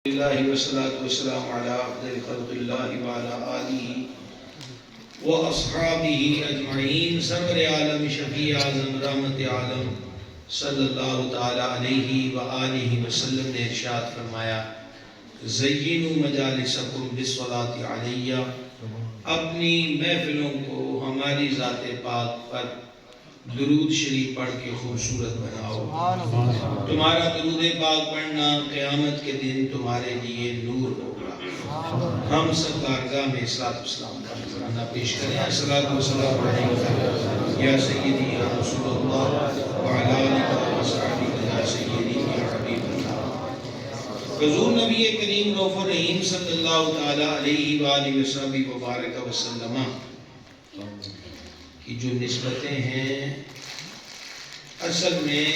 اللہ والصلاة والسلام علی افضل خلق اللہ وعلی آلہ واصحابہ اجمعین. سرور عالم شفیع اعظم رحمت عالم صلی اللہ تعالی علیہ وآلہ وسلم نے ارشاد فرمایا زینوا مجالسکم بالصلاۃ علیہ. اپنی محفلوں کو ہماری ذات پاک پر درود شریف پڑھ کے خوبصورت بناؤ. تمہارا درود پاک پڑھنا قیامت کے دن تمہارے لیے نور ہوگا. ہم سب بارگاہ میں صلاۃ والسلام کا نذرانہ پیش کریں. الصلاۃ والسلام علیک یا سیدی یا رسول اللہ وعلی آلہ وصحبہ یا سیدی یا حبیب اللہ. حضور نبی کریم رؤوف الرحیم صلی اللہ تعالی علیہ وآلہ وسلم وبارک وسلم کی جو نسبتیں ہیں اصل میں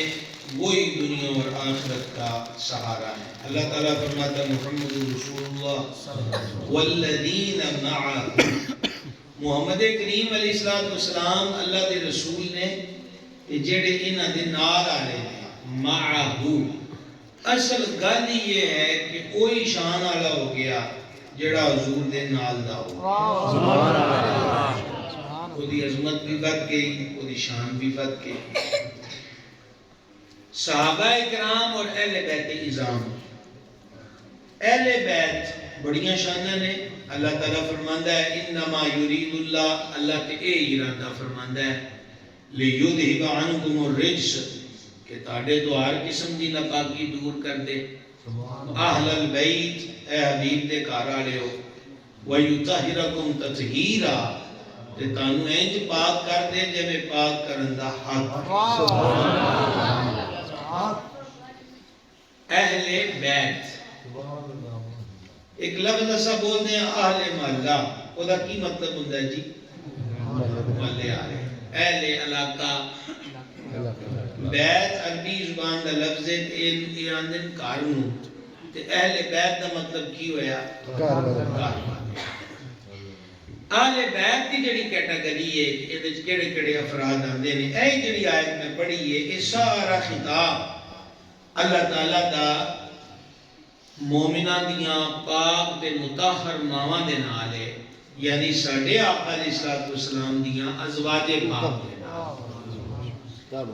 وہی دنیا اور آخرت کا سہارا ہے. اللہ تعالیٰ فرماتا محمد رسول اللہ والذین معہ. محمد کریم علیہ السلام اللہ کے رسول نے جڑے انہاں دے نال آلے ہیں. معہ اصل گل یہ ہے کہ کوئی شان والا ہو گیا جڑا حضور دے نال دا ہو. سبحان اللہ. دی عظمت بھی بڑھ گئی, دی شان بھی بڑھ گئی. صحابہ اکرام اور اہل بیت اعظام. اہل بیت بڑیاں شاناں نے. اللہ تعالیٰ فرماندا ہے انما یرید اللہ, اللہ تے اے ارادہ فرماندا ہے لیذھب عنکم الرجس, کہ تاڑے تو ہر قسم دی ناپاکی دور کر دے. اہل البیت, اے حبیب دے گھر والےو. ویطہرکم تطہیرا, تے تانوں انج پاک کر دے جویں پاک کرن دا حق. اہل بیت ایک لفظ ایسا بولتے ہیں اہل محلہ, او دا کی مطلب ہوندا ہے جی؟ محلے والے, اہل علاقہ. بیت عربی زبان دا لفظ ہے, یہ آندے گھر نوں, تے اہل بیت دا مطلب کی ہویا؟ گھر. اہل بیت کی جڑی کیٹیگری ہے, یہ کیڑے کیڑے افراد آندے نے, اے جڑی آیت میں پڑھی ہے, یہ سارا خطاب اللہ تعالیٰ دا مومنہ دیاں پاک دے مطہر ماواں دے نال ہے, یعنی ساڈے آقا علیہ السلام دیاں ازواج پاک دے نال.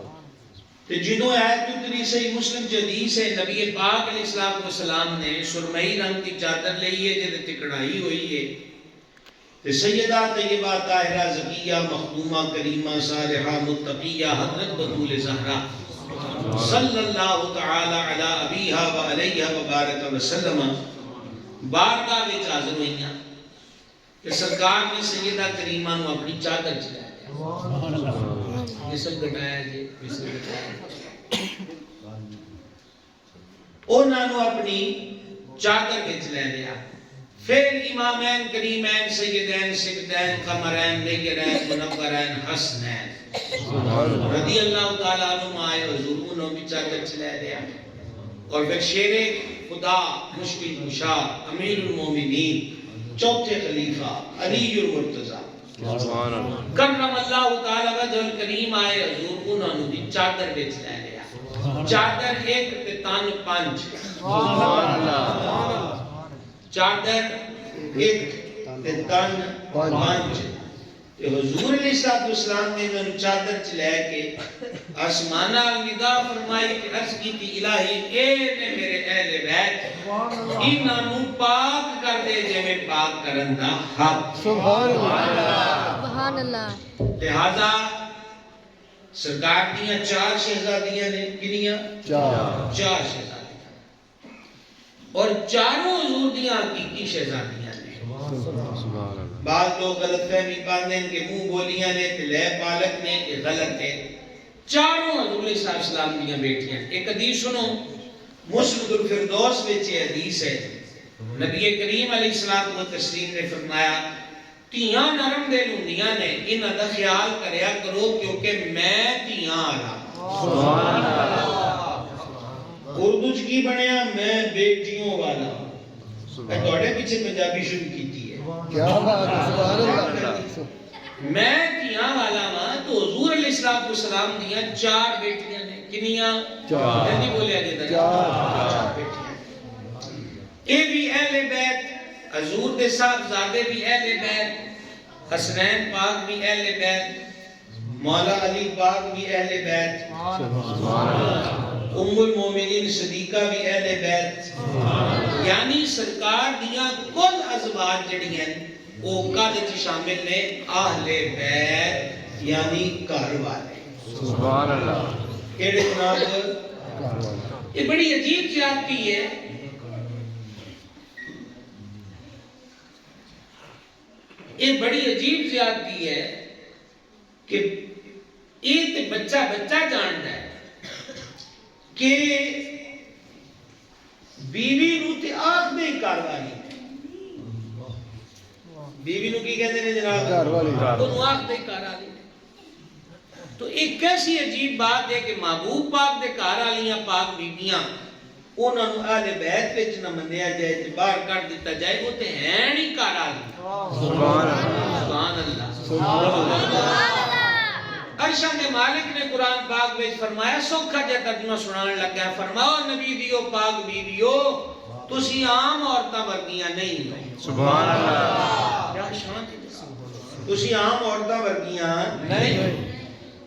تے جنہوں آیت اتری صحیح مسلم حدیث ہے, نبی پاک علیہ السلام نے سرمئی رنگ کی چادر لئی ہے جدے تے کڑھائی ہوئی ہے. تے سیدہ طیبہ طاہرہ زکیہ مخدومہ کریمہ صالحہ متقیہ حضرت بطول زہرا صلی اللہ تعالی علی ابیہا و علیہ وبارک وسلم بارگاہ وچ حاضر ہوئیاں کہ سرکار نے سیدہ کریمہ نو اپنی چادر چلایا. مثل گٹایا جی, مثل گٹایا. انہاں نو اپنی چادر وچ لے لیا. پھر امامین کریمین سیدین سبتین قمرین نیرین منورین حسنین رضی اللہ تعالیٰ عنہ آئے حضور انہوں بھی چادر چلے دیا. اور پھر شیر خدا مشکل کشا امیر المومنین چوتھے خلیفہ علی المرتضی کرم اللہ تعالیٰ وجہ الکریم آئے حضور انہوں بھی چادر بیچ لے لیا. چادر ایک تے تن پنج. چادر ایک تے تن پنج. حضور علیہ السلام نے انہوں چادر چلے کے آسمانہ نگاہ فرمائی کہ عرض کی تھی الہی اے نے میرے اہل بیت انہوں پاک کر دے جویں پاک کرن دا حق. سبحان اللہ. لہذا سرکار دیاں 4 شہزادیاں نے. کنیاں؟ 4 شہزادیاں, اور چاروں حضور دیاں حقیقی شہزادیاں نے. بعض لوگ غلط فہمی باندھیں کہ منہ بولیاں نے تے لے پالک نے, یہ غلط ہے. چاروں حضور علیہ السلام دیاں بیٹیاں. ایک حدیث سنو, مسند الفردوس وچ یہ حدیث ہے, نبی کریم علیہ السلام تسلیم نے فرمایا تیاں نرم دل ہوندیاں نے, انہاں دا خیال کریا کرو کیونکہ میں تیاں آلا. سبحان اللہ. اردو چ کی بنیا؟ میں بیٹیوں والا. میں تواڈے پیچھے پنجابی شروع کیتی ہے. کیا بات ہے, سبحان اللہ. میں تیاں والا ہاں. تو حضور علیہ السلام دیاں 4 بیٹیاں نے. کنیاں؟ 4. نہیں بولیا جاتا. 4 بیٹیاں. اے بھی اہل بیت، حضور دے صاحبزادے بھی اہل بیت، حسنین پاک بھی اہل بیت، مولا علی پاک بھی اہل بیت، ام المومنین صدیقہ بھی اہل بیت، یعنی سرکار دیاں کل ازواج جڑی ہیں وہ قد چ شامل نے اہل بیت یعنی گھر والے۔ سبحان اللہ۔ کیڑے جناب؟ یہ بڑی عجیب زیادتی ہے، یہ بڑی عجیب زیادتی ہے کہ یہ تے بچہ جانتا ہے کہ بیوی نو تے آخ دے گھر والی، بیوی نو کی کہتے ہیں جناب؟ گھر والی۔ انہوں آخ دے گھر والی۔ تو ایک کیسی عجیب بات ہے کہ محبوب پاک دے گھر والیاں پاک بیویاں انہوں نے اہل بیت وچ نہ منیا جائے تے باہر کر دیتا جائے، وہ تے ہیں نہیں گھر والی۔ سبحان اللہ۔ سبحان اللہ۔ سبحان اللہ۔ عرشاں دے مالک نے قرآن پاک وچ فرمایا، سوکھا جا ترجمہ سنان لگا ہے، فرماؤ نبی دیو پاک بیویو تسی عام عورتاں ورگیاں نہیں ہو۔ سبحان اللہ۔ کیا شان ہے، تسی عام عورتاں ورگیاں نہیں۔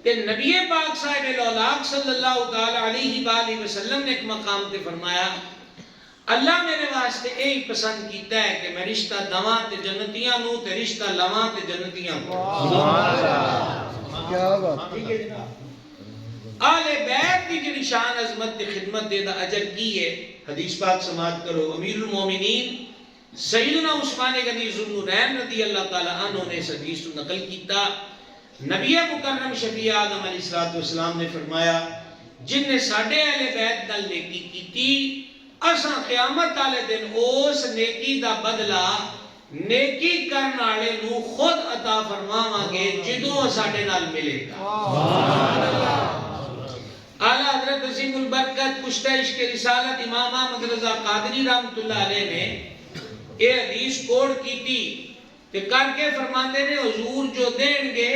کہ نبی پاک صاحب الاولاق صلی اللہ تعالی علیہ وآلہ وسلم نے ایک مقام تے فرمایا، اللہ میرے واسطے یہی پسند کیتا ہے کہ میں رشتہ دواں تے جنتیاں نو تے رشتہ لواں تے جنتیاں کو۔ سبحان اللہ۔ کیا بات۔ ٹھیک ہے جناب۔ آل بیت کی جڑی شان عظمت تے خدمت دے دا اجر کی ہے، حدیث پاک سماعت کرو۔ امیر المومنین سیدنا عثمان غنی ذو النورین رضی اللہ تعالی عنہ نے اس حدیث کو نقل کیتا، نبی مکرم شفیع آدم علیہ السلام نے فرمایا، جن نے ساڈے اہل بیت نال نیکی کیتی، اساں قیامت والے دن اس نیکی دا بدلہ نیکی کرن والے نو خود عطا فرماواں گے جدوں ساڈے نال ملے گا۔ اعلیٰ حضرت عظیم البرکت کشتہ عشق رسالت امام احمد رضا قادری رحمۃ اللہ علیہ نے یہ حدیث کوڑ کیتی تے کر کے فرماندے نے حضور جو دین گے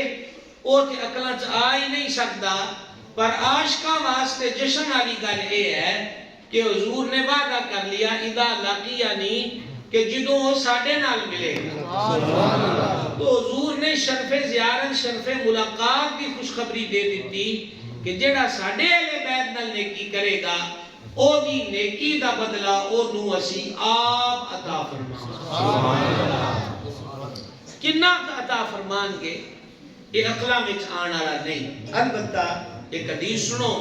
وہ تے عقلاں چ آ ہی نہیں سکتا، پر عاشقاں واسطے جشن والی گل یہ ہے کہ حضور نے وعدہ کر لیا اذا لقیانی کہ جدوں وہ ساڈے نال ملے گا۔ تو حضور نے شرف زیارت شرف ملاقات کی خوشخبری دے دیتی کہ جڑا ساڈے اہل بیت نال نیکی کرے گا او دی نیکی دا بدلہ او نو اسی آپ عطا فرماواں۔ کنا عطا فرمان گے یہ عقلاں وچ آن والا نہیں۔ البتہ ایک حدیث سنو،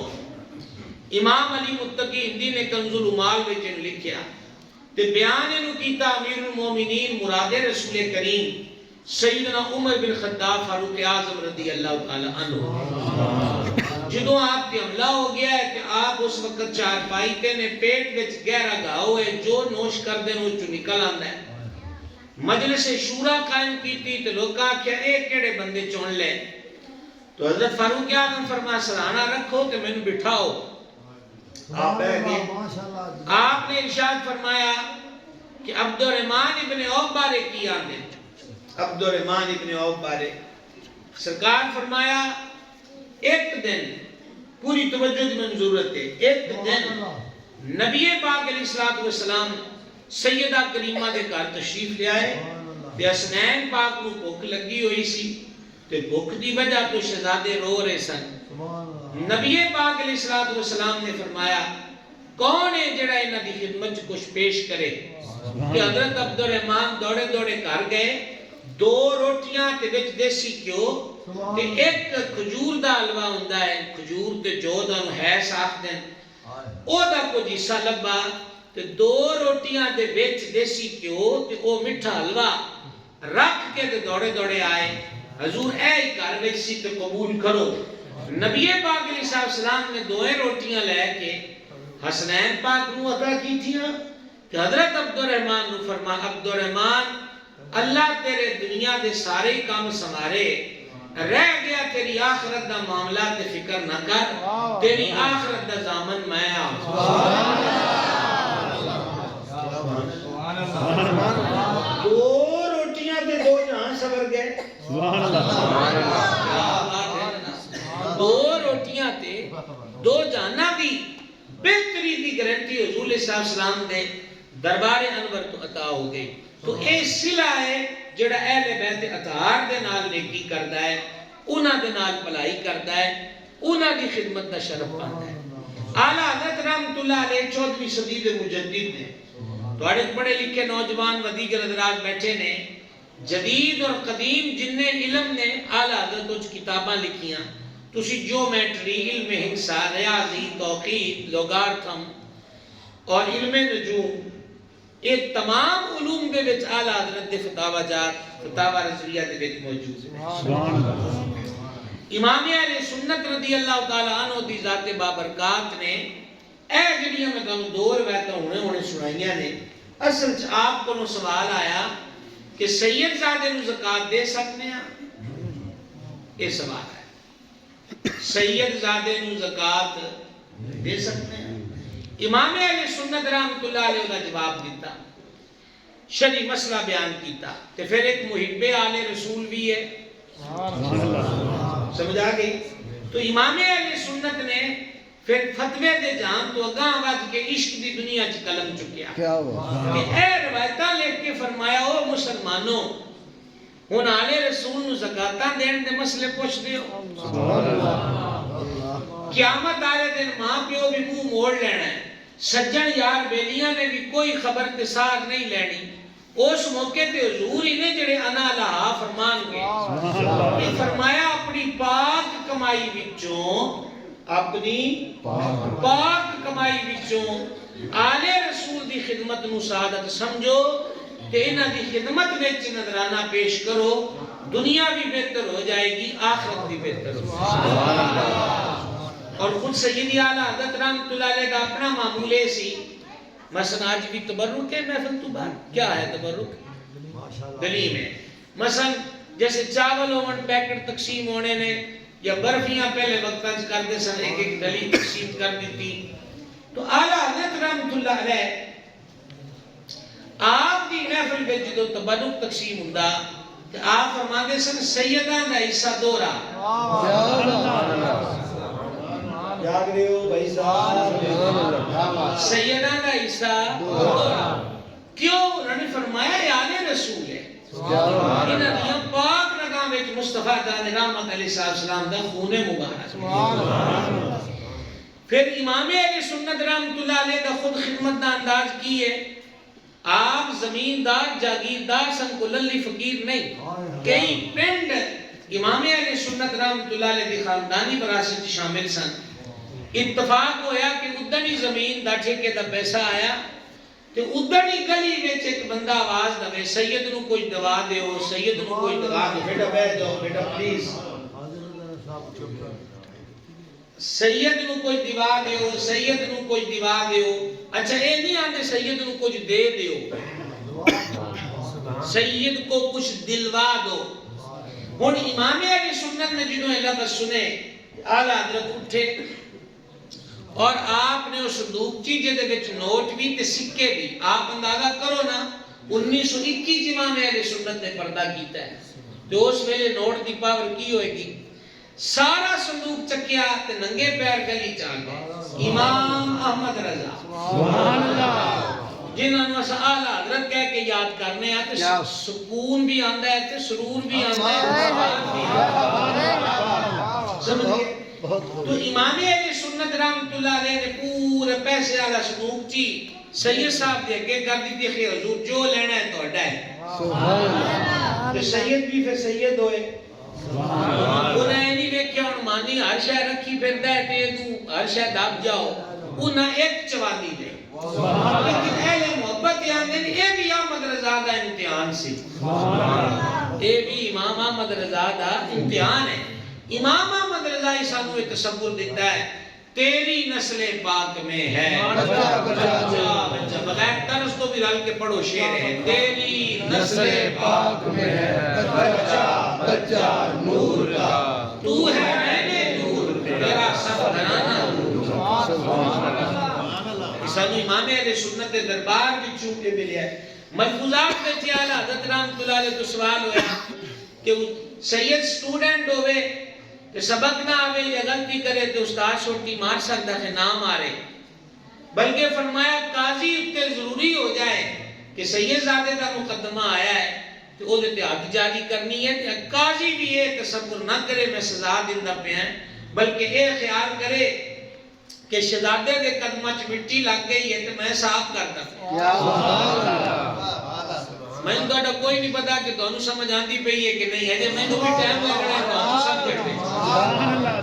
امام علی متقی ہندی نے کنز العمال وچ لکھیا تے بیان انہوں کیتا امیر المومنین مراد رسول کریم سیدنا عمر بن خطاب فاروق اعظم رضی اللہ تعالی عنہ، جدوں آپ تے حملہ ہو گیا ہے کہ آپ اس وقت چارپائی تے نے پیٹ وچ گہرا گھاؤ ہے، جو نوش کر دے نو چوں نکل آندا ہے۔ مجلس شورا قائم کیتی تے لوکاں آکھیا اے کیڑے بندے چن لے، تو حضرت فاروق اعظم فرمایا سرانہ رکھو تے مینوں بٹھاؤ۔ آپ بیٹھ گئے، آپ نے ارشاد فرمایا کہ عبد الرحمن ابن عوف بارے کی آندے، عبد الرحمن ابن عوف بارے سرکار فرمایا ایک دن، پوری توجہ کی میں ضرورت ہے، ایک دن نبی پاک علیہ السلام سیدہ کریمہ دے گھر تشریف لے آئے تے حسنین پاک نو بھوک لگی ہوئی سی تے بھوک دی وجہ تو شہزادے رو رہے سن۔ نبی پاک علیہ السلام نے فرمایا کون ہے جڑا انہاں دی خدمت کچھ پیش کرے؟ کہ حضرت عبد الرحمن دوڑے دوڑے گھر گئے، 2 روٹیاں تے وچ دیسی گھیو تے ایک کھجور دا حلوہ ہوندا ہے، کھجور تے جو دا ہے ساکھ دین او دا کچھ حصہ لبا تے 2 روٹیاں دے وچ دیسی گھیو تے او میٹھا حلوہ رکھ کے تے دوڑے دوڑے آئے، حضور اے گھر وچ سی تے قبول کرو۔ نبی پاک علیہ السلام نے 2 روٹیاں لے کے حسنین پاک نو عطا کی تھیاں کہ حضرت عبد الرحمن نو فرما عبد الرحمن اللہ تیرے دنیا دے سارے کام سنوارے، رہ گیا تیری آخرت دا معاملہ تے فکر نہ کر، تیری آخرت دا ضامن میں آ۔ 2 روٹیاں تے 2 جہاں سبر گئے، 2 روٹیاں تے 2 جہاں دی بہتری دی گارنٹی حضور صلی اللہ علیہ وسلم نے دربار انور تو عطا ہو گئی. تو اے صلہ ہے جڑا اہل بیت اطہار دے نال نیکی کردا ہے, انہاں دے نال بھلائی کردا ہے, انہاں دی خدمت دا شرف پاندا ہے. اعلیٰ حضرت رحمت اللہ علیہ 14ویں صدی دے مجدد نے. تواڈے پڑھے لکھے نوجوان ودیگر حضرات بیٹھے نے, جدید اور قدیم جننے علم نے اعلیٰ حضرت وچ کتاباں لکھیاں. تسی جیومیٹری, علم ہندسہ, ریاضی, توقیت, لوگارتھم اور علم نجوم, یہ تمام علوم دے وچ اعلیٰ حضرت دے فتاوی جات, فتاوی رضویہ دے وچ موجود ہیں. امام اہل سنت رضی اللہ تعالیٰ عنہ دی ذات بابرکات نے اے جڑیاں میں تانوں دو روایتاں ہونے سنائیاں نے. اصل چ آپ کو سوال آیا کہ سید زادے نو زکات دے سکتے ہیں؟ یہ سوال ہے. سید زادے نو زکات دے سکتے ہیں؟ امام اہل سنت رحمت اللہ علیہ دا جواب دیتا, شرعی مسئلہ بیان کیتا, کہ پھر ایک محب آل رسول بھی ہے. سمجھ آ گئی؟ تو امام اہل سنت نے پھر فتوے دے جان تو اگاں ود کے عشق دی دنیا چ قلم چکیا کہ اے روایتاں لکھ کے فرمایا, او مسلمانوں ہن آل رسول نو زکاتاں دین دے مسئلے پوچھ دیو. قیامت والے دن ماں پیو بھی منہ موڑ لینا ہے, سجن یار بیلیاں نے بھی کوئی خبر تسار نہیں لینی. اس موقع تے حضور ہی نے جڑے انا لہا فرمان گے. فرمایا اپنی پاک کمائی وچوں, اپنی پاک کمائی وچوں آل رسول دی خدمت نو سعادت سمجھو تے انہاں دی خدمت وچ نذرانہ پیش کرو. دنیا بھی بہتر ہو جائے گی, آخرت بھی بہتر ہو جائے گی. اور خود سیدی اعلیٰ حضرت رحمت اللہ علیہ کا اپنا معمول ہے سی. مثلا آج بھی تبرک ہے محفل تو بعد, کیا ہے تبرک؟ دلیم ہے. مثلا جیسے چاول اوون پیکٹ تقسیم ہونے نے, یا برفیاں پہلے وقت کرتے سن ایک ایک ڈلی تقسیم کر دیتی. تو اعلیٰ حضرت رحمت اللہ علیہ آپ دی محفل میں جدو تبرک تقسیم ہوندا تے آپ فرماندے سن سیداں دا حصہ دورا. یاد رہے ہو بھائی صاحب, سیداں دا حصہ دورا. کیوں؟ انہوں نے فرمایا یہ آل رسول ہے, انہاں دیاں پاک رگاں وچ مصطفیٰ دا رحمت علیہ السلام دا خون مبارک. پھر امام اہل سنت رحمت اللہ علیہ دا خود خدمت دا انداز کی ہے. آپ زمیندار جاگیردار سن, کو للی فقیر نہیں. کئی پنڈ امام اہل سنت رحمت اللہ علیہ دی خاندانی وراثت شامل سن. اتفاق ہویا کہ ادھر ہی زمین دا ٹھیکے دا پیسہ آیا تے ادھر ہی گلی وچ ایک بندہ آواز دے, سید نو کوئی دوا دیو, سید نو کوئی دوا دیو. بیٹا بیٹھ جاؤ بیٹا پلیز. سید نو کوئی دوا دیو, سید نو کوئی دوا دیو. اچھا اے نہیں آندے سید نو کچھ دے دیو, سید کو کچھ دلوا دو. ہن امام اہل سنت نے جنہوں لفظ سنے, اعلیٰ حضرت اٹھے اور آپ نے اس صندوقچی جدے وچ نوٹ بھی تے سکے بھی, آپ اندازہ کرو نا 1921 امام اہل سنت نے پردہ کیتا ہے تو اس ویلے نوٹ دی پاور کی ہوئے گی. سارا صندوق چکیا تے ننگے پیر گلی چال گئے. امام احمد رضا سبحان اللہ, جنہاں نو اساں اعلیٰ حضرت کہہ کے یاد کرنے ہیں تے سکون بھی آندا ہے تے سرور بھی آندا ہے. سمجھے؟ تو امام اہل سنت رحمت اللہ علیہ نے پورے پیسے والا صندوقچی سید صاحب دے اگے کر دی تھی, حضور جو لینا ہے تہاڈا ہے. سبحان اللہ. تو سید بھی پھر سید ہوئے. انہیں نہیں ویکھیا ہن مانی ہر شے رکھی پھردا ہے تے تو ہر شے دب جاؤ. انہاں ایک چوالی دے, لیکن اہل محبت آندے نے اے بھی احمد رضا دا امتحان سی. اے بھی امام احمد رضا دا امتحان ہے. امام احمد رضا ہی سانو یہ تصور دیتا ہے, تیری نسل پاک میں ہے بچہ, بغیر طرز تو بھی رل کے پڑھو شعر ہے. تیری نسل پاک میں ہے بچہ نور کا, تو ہے میں نے نور, تیرا سب گھرانہ نور. سانو امام اہل سنت دربار بھی چونکے ملیا ہے. ملفوظات میں اعلیٰ حضرت رحمت اللہ علیہ تو سوال ہوا کہ سید سٹوڈنٹ ہوئے کہ سبق نہ آوے یا غلطی کرے تو استاد چھوٹی مار سکتا ہے, نہ مارے. بلکہ فرمایا قاضی اتنے ضروری ہو جائے کہ سید زادے کا مقدمہ آیا ہے تو وہ تے حد جاری کرنی ہے تے قاضی بھی یہ تصور نہ کرے میں سزا دیندا پیا ہیں بلکہ یہ خیال کرے کہ شہزادے دے قدمہ چ مٹی لگ گئی ہے تو میں صاف کرتا میں ان کا کوئی نہیں پتا کہ تانوں سمجھ آندی پئی ہے کہ نہیں ہے جے مینوں بھی ٹائم لگنا ہے تانوں سمجھ گئے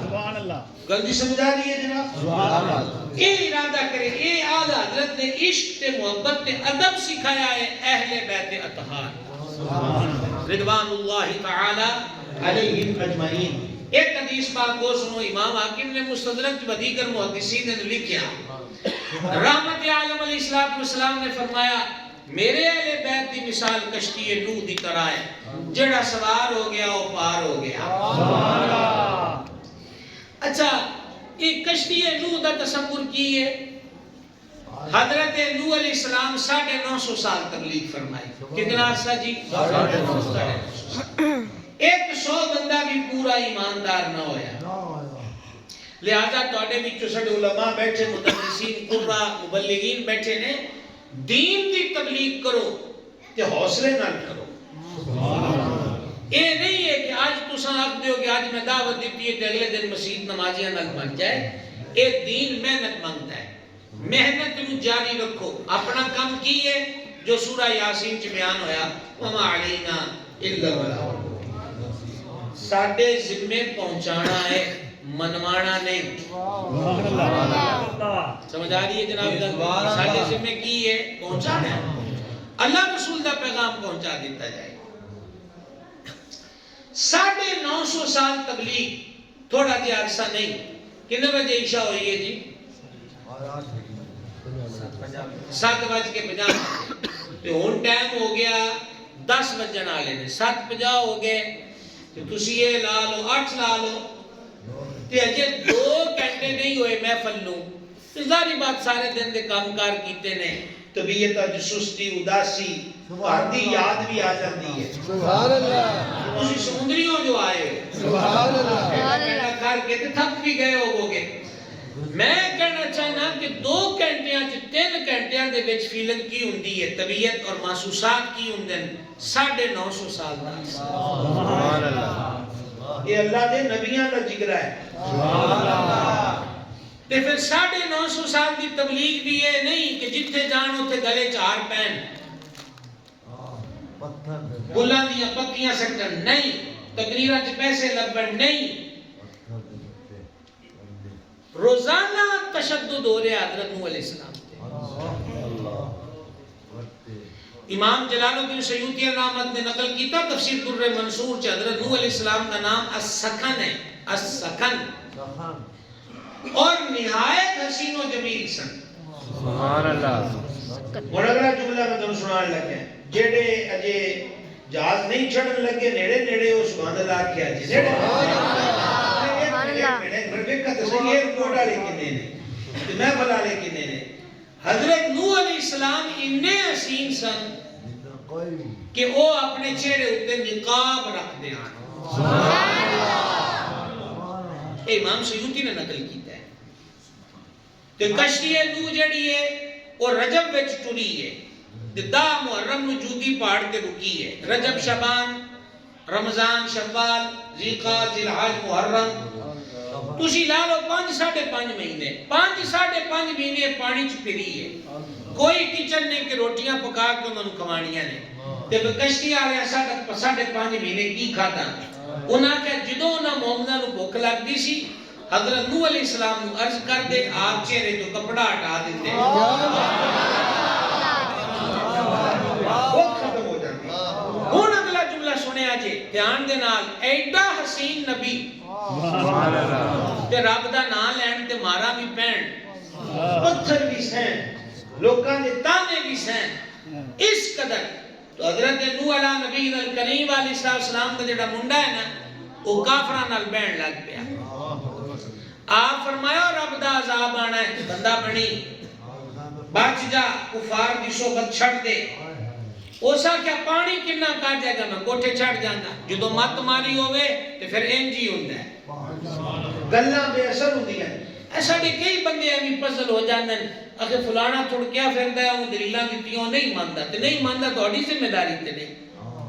سبحان اللہ گلتی سمجھا رہی ہے جناب یہ ارادہ کرے یہ آل حضرت نے عشق تے محبت تے ادب سکھایا ہے اہل بیت اطہار رضوان اللہ تعالی علیہم اجمعین ایک حدیث پاک کو سنو امام حاکم نے مستدرک بدیگر محدثین نے لکھیا رحمت عالم علیہ السلام نے فرمایا میرے اہل بیت دی مثال کشتی نوح دی طرح ہے جڑا سوار ہو گیا وہ پار ہو گیا اچھا یہ کشتی نوح دا تصور کی ہے حضرت نوح علیہ السلام 950 سال تبلیغ فرمائی کتنا عرصہ جی 100 بندہ بھی پورا ایماندار نہ ہویا لہذا توڑے بھی چسڑ علماء بیٹھے مدرسین قرآ مبلغین بیٹھے نے دین دی تبلیغ کرو تے حوصلے نہ کرو یہ نہیں ہے کہ آج تو آخ دیو کہ آج میں دعوت دیتی ہے کہ اگلے دن مسجد نمازیاں نہ بن جائے یہ دین محنت مانگتا ہے محنت نو جاری رکھو اپنا کام کیے جو سورہ یاسین چ بیان ہویا وما علینا الا البلاغ ساڈے ذمے پہنچانا ہے منوانا نہیں سمجھ آ رہی ہے جناب ساڈے ذمے کی ہے پہنچانا ہے اللہ رسول دا پیغام پہنچا دیتا جائے 950 سال تبلیغ تھوڑا جی عرصہ نہیں کتنے بجے عشاء ہوئی ہے جی 7:50 تو ہن ٹائم ہو گیا 10 بجن والے نے 7:50 ہو گئے تو تسی یہ لا لو 8 لا لو تے اجے 2 گھنٹے نہیں ہوئے محفل نو تے ظاہری بات سارے دن دے کام کار کیتے نے طبیعت اج سستی اداسی آدھی یاد بھی آ جاتی ہے سبحان اللہ تسی سمندریوں جو آئے سبحان اللہ کر کے تے تھک بھی گئے ہوگو گے میں کہنا چاہنا کہ 2 گھنٹیاں چ 3 گھنٹیاں دے وچ فیلنگ کی ہوندی ہے طبیعت اور محسوسات کی ہوندے 950 سال دا سبحان اللہ یہ اللہ دے نبیاں دا جگرہ ہے سبحان اللہ تے پھر 950 سال دی تبلیغ بھی یہ نہیں کہ جتھے جان اوتھے گلے چار پہن گلاں دیاں پکیاں سکن نہیں تقریراں چ پیسے لبن نہیں روزانہ تشدد ہو رہا حضرت نوح علیہ السلام امام جلال الدین سیوطی رحمت نے نقل کیتا تفسیر در منصور چ حضرت نوح علیہ السلام کا نام السکن ہے السکن اور نہایت حسین و جمیل سن سبحان اللہ اور اگلا جملہ میں تم سنان لگے جڑے اجے جہاز نہیں چڑھن لگے نیڑے نیڑے وہ سبحان اللہ کیا جی نیڑے حضرت نوح علیہ السلام اننے حسین سن کہ وہ اپنے چہرے اتے نقاب رکھ دے امام سیوطی نے نقل کیتا ہے کہ کشتی نوح جڑی ہے وہ رجب وچ ٹری ہے 10 محرم نو جودی پہاڑ تے رکی ہے رجب شعبان رمضان شوال ذیقعدہ ذوالحج محرم تسی لا لو 5.5 مہینے 5.5 مہینے پانی چ پھری ہے کوئی کچن نہیں کہ روٹیاں پکا کے انہوں نے کھوانیاں نے تے کشتی والے 5.5 مہینے کی کھادا انہاں کہ جدوں انہاں مومناں نو بھوک لگدی سی حضرت نوح علیہ السلام نو عرض کر دے آپ چہرے تو کپڑا ہٹا دیتے بہت ختم ہو جاتی ہن اگلا جملہ سنیا جی دھیان دے نال ایڈا حسین نبی سبحان اللہ تے رب دا نام لین تے مارا بھی پین پتھر بھی سین لوکاں دے تانے بھی سین اس قدر تو حضرت نوح علیہ نبی کریم علیہ السلام کا جڑا منڈا ہے نا وہ کافراں نال بہن لگ پیا آپ فرمایا رب دا عذاب آنا ہے بندہ بنی بچ جا کفار دی صحبت چھڑ دے اوسا کیا پانی کنا کا جائے گا میں کوٹھے چھڑ جانا جدو مت ماری ہوئے تو پھر انجی ہوندا ہے گلاں بے اثر ہوندی ہیں ساڈے کئی بندے ایویں پزل ہو جاندے اگے فلانا تھڑکیا پھردا ہے او دلیلاں دتیاں نہیں ماندا تے نہیں ماندا تہاڈی ذمہ داری تے نہیں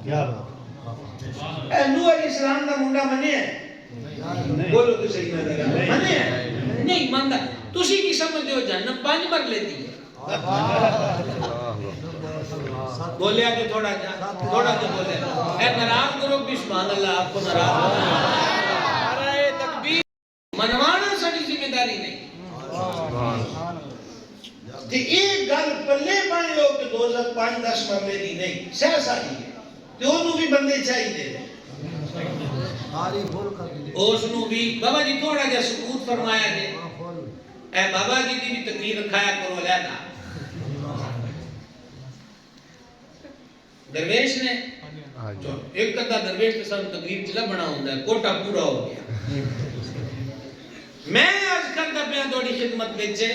کیا اے نوح علیہ السلام دا منڈا منیا ہے بولو تو صحیح نہ منیا ہے نہیں ماندا تسی کی سمجھدے ہو جنت 5 مرلے دی ہے بولیا کہ تھوڑا جا بولے اے ناراض کرو بھی سبحان اللہ آپ کو ناراض نعرہ تکبیر منوانا ساری ذمہ داری نہیں تے ایک گل پلے بن لو کہ 2005-10 مرلے دی نہیں سہ ساری ہے تے اونوں بھی بندے چاہیے اس نو بھی بابا جی تھوڑا جا سکوت فرمایا جے اے بابا جی دی بھی تقریر رکھایا کرو علیحدہ درویش نے ایک کتا درویش کے ساتھ تقریر چلا بنا ہوتا ہے کوٹا پورا ہو گیا میں آج کرتا پیا توڑی خدمت بیچے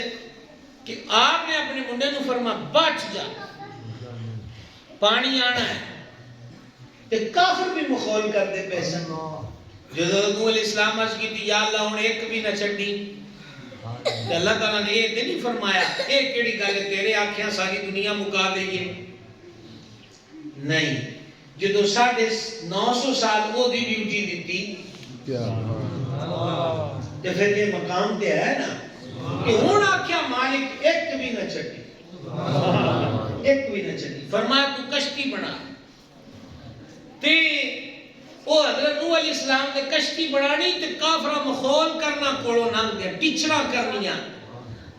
کہ آپ نے اپنے منڈے نو فرما بچ جا پانی آنا ہے تے کافر بھی مخول کر دے پیسہ جو نوح علیہ السلام عرض کی تھی یا اللہ انہیں ایک بھی نہ چھڑی تے اللہ تعالیٰ نے یہ نہیں فرمایا ایک کیڑی گالے تیرے آنکھیاں ساری دنیا مکا دئیے نہیں جدو 950 سال وہ دی ڈیوٹی دیتی تے پھر یہ مقام تے ہے نا کہ ہون آکھیا مالک ایک بھی نہ چھڑی ایک بھی نہ چھڑی فرمایا تو کشتی بنا تے او حضرت نوح علیہ السلام نے کشتی بنانی تے کافرہ مخول کرنا کوڑو ننگ دیا ٹیچرا کرنیاں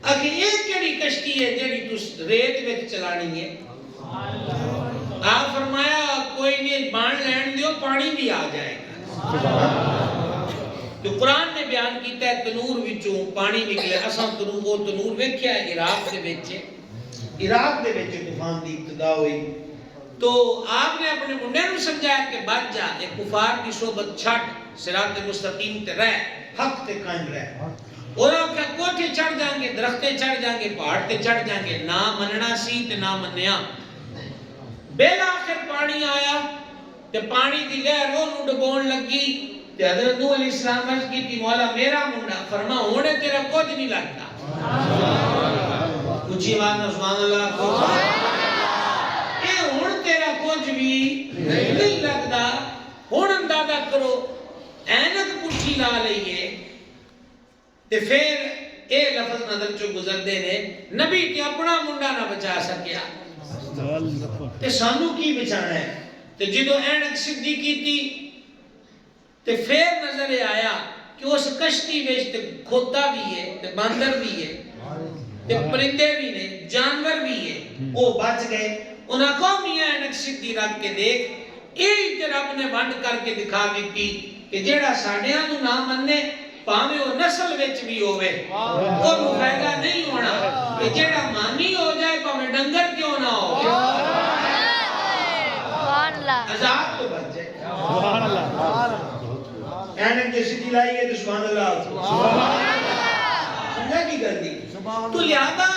اگر ایک کیڑی کشتی ہے جیڑی تو ریت وچ چلانی ہے آپ فرمایا کوئی نہیں بان لین دیو پانی بھی آ جائے گا تو قرآن نے بیان کیتا ہے تنور وچوں پانی نکلے اساں تنور ویکھیا ہے عراق دے وچ طوفان دی ابتدا ہوئی تو آپ نے اپنے منڈے نو سمجھایا کہ بچ جا ایک کفار کی صحبت چھٹ صراط مستقیم تے رہ حق تے قائم رہ اور آپ کوٹھے چڑھ جائیں گے درختے چڑھ جائیں گے پہاڑ تے چڑھ جائیں گے نہ مننا سی تے نہ منیا بالآخر پانی آیا تے پانی دی لہر اونوں ڈبون لگی تے حضرت نوح علیہ السلام عرض کی تھی مولا میرا منڈا فرما ہونے تیرا کچھ نہیں لگتا اونچی آواز میں سبحان اللہ اے ہن تیرا کچھ بھی نہیں لگتا ہن اندازہ کرو اینک پوچھی لا لئیے تے پھر اے لفظ نظر چو گزردے نے نبی تے اپنا منڈا نہ بچا سکیا تے سانو کی بچانا ہے تے جدو اینک سدھی کی تھی تے پھر نظر آیا کہ اس کشتی وچ تے کھوتا بھی ہے تے باندر بھی ہے تے پرندے بھی نے جانور بھی ہے وہ بچ گئے انہاں کو میاں اینک سدھی رکھ کے دیکھ اے تے رب نے ونڈ کر کے دکھا دیتی کہ جیڑا ساڈیاں نو نہ مننے پاویں او نسل وچ بھی ہوے او فائدہ نہیں ہونا کہ جیڑا مانی ہو جائے پاویں ڈنگر کیوں نہ ہو سبحان اللہ عذاب تو بچ جائے سبحان اللہ اینک جیسی دلائی ہے تو سبحان اللہ سمجھا کی کر دی تو لہذا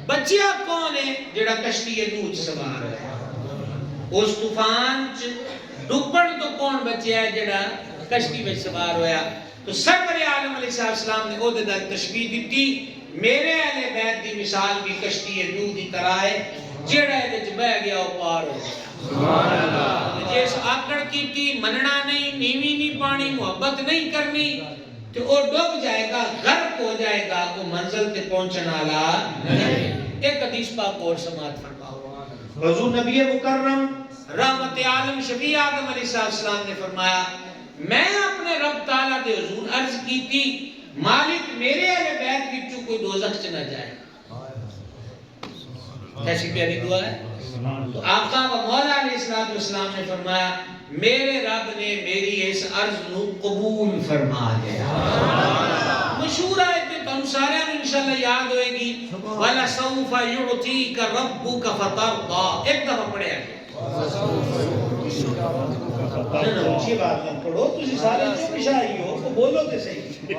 بچیا کون ہے جیڑا کشتی نوح سوار ہے اس طوفان ڈوبن تو کون بچیا ہے جیڑا کشتی میں سوار ہویا تو سرور عالم علیہ السلام نے عہدے دار تشبیہ دیتی میرے اہل بیت دی مثال بھی کشتی نوح دی طرح ہے جیڑا اے وچ بہ گیا او پار ہو گیا سبحان اللہ جس آکڑ کیتی مننا نہیں نیوی نہیں پانی محبت نہیں کرنی تو وہ ڈوب جائے گا غرق ہو جائے گا وہ منزل تے پہنچنے والا نہیں ایک حدیث پاک اور سماعت فرماؤ حضور نبی مکرم رحمت عالم شفیع آدم علیہ السلام نے فرمایا میں اپنے رب تعالیٰ دے حضور عرض کی تھی مالک میرے اہل بیت وچوں کوئی دوزخ چ نہ جائے ایسی پیاری دعا ہے تو آقا و مولا علیہ السلام نے فرمایا میرے رب نے میری اس عرض نو قبول فرما لیا مشہور ہے کہ تم سارے انشاءاللہ یاد ہوئے گی وَلَسَوْفَ يُعْتِيكَ رَبُّكَ فَتَرْضَى ایک دفعہ پڑھے آگے اونچی بات نہ پڑھو تسی سارے چپ شاہی ہو تو بولو تے صحیح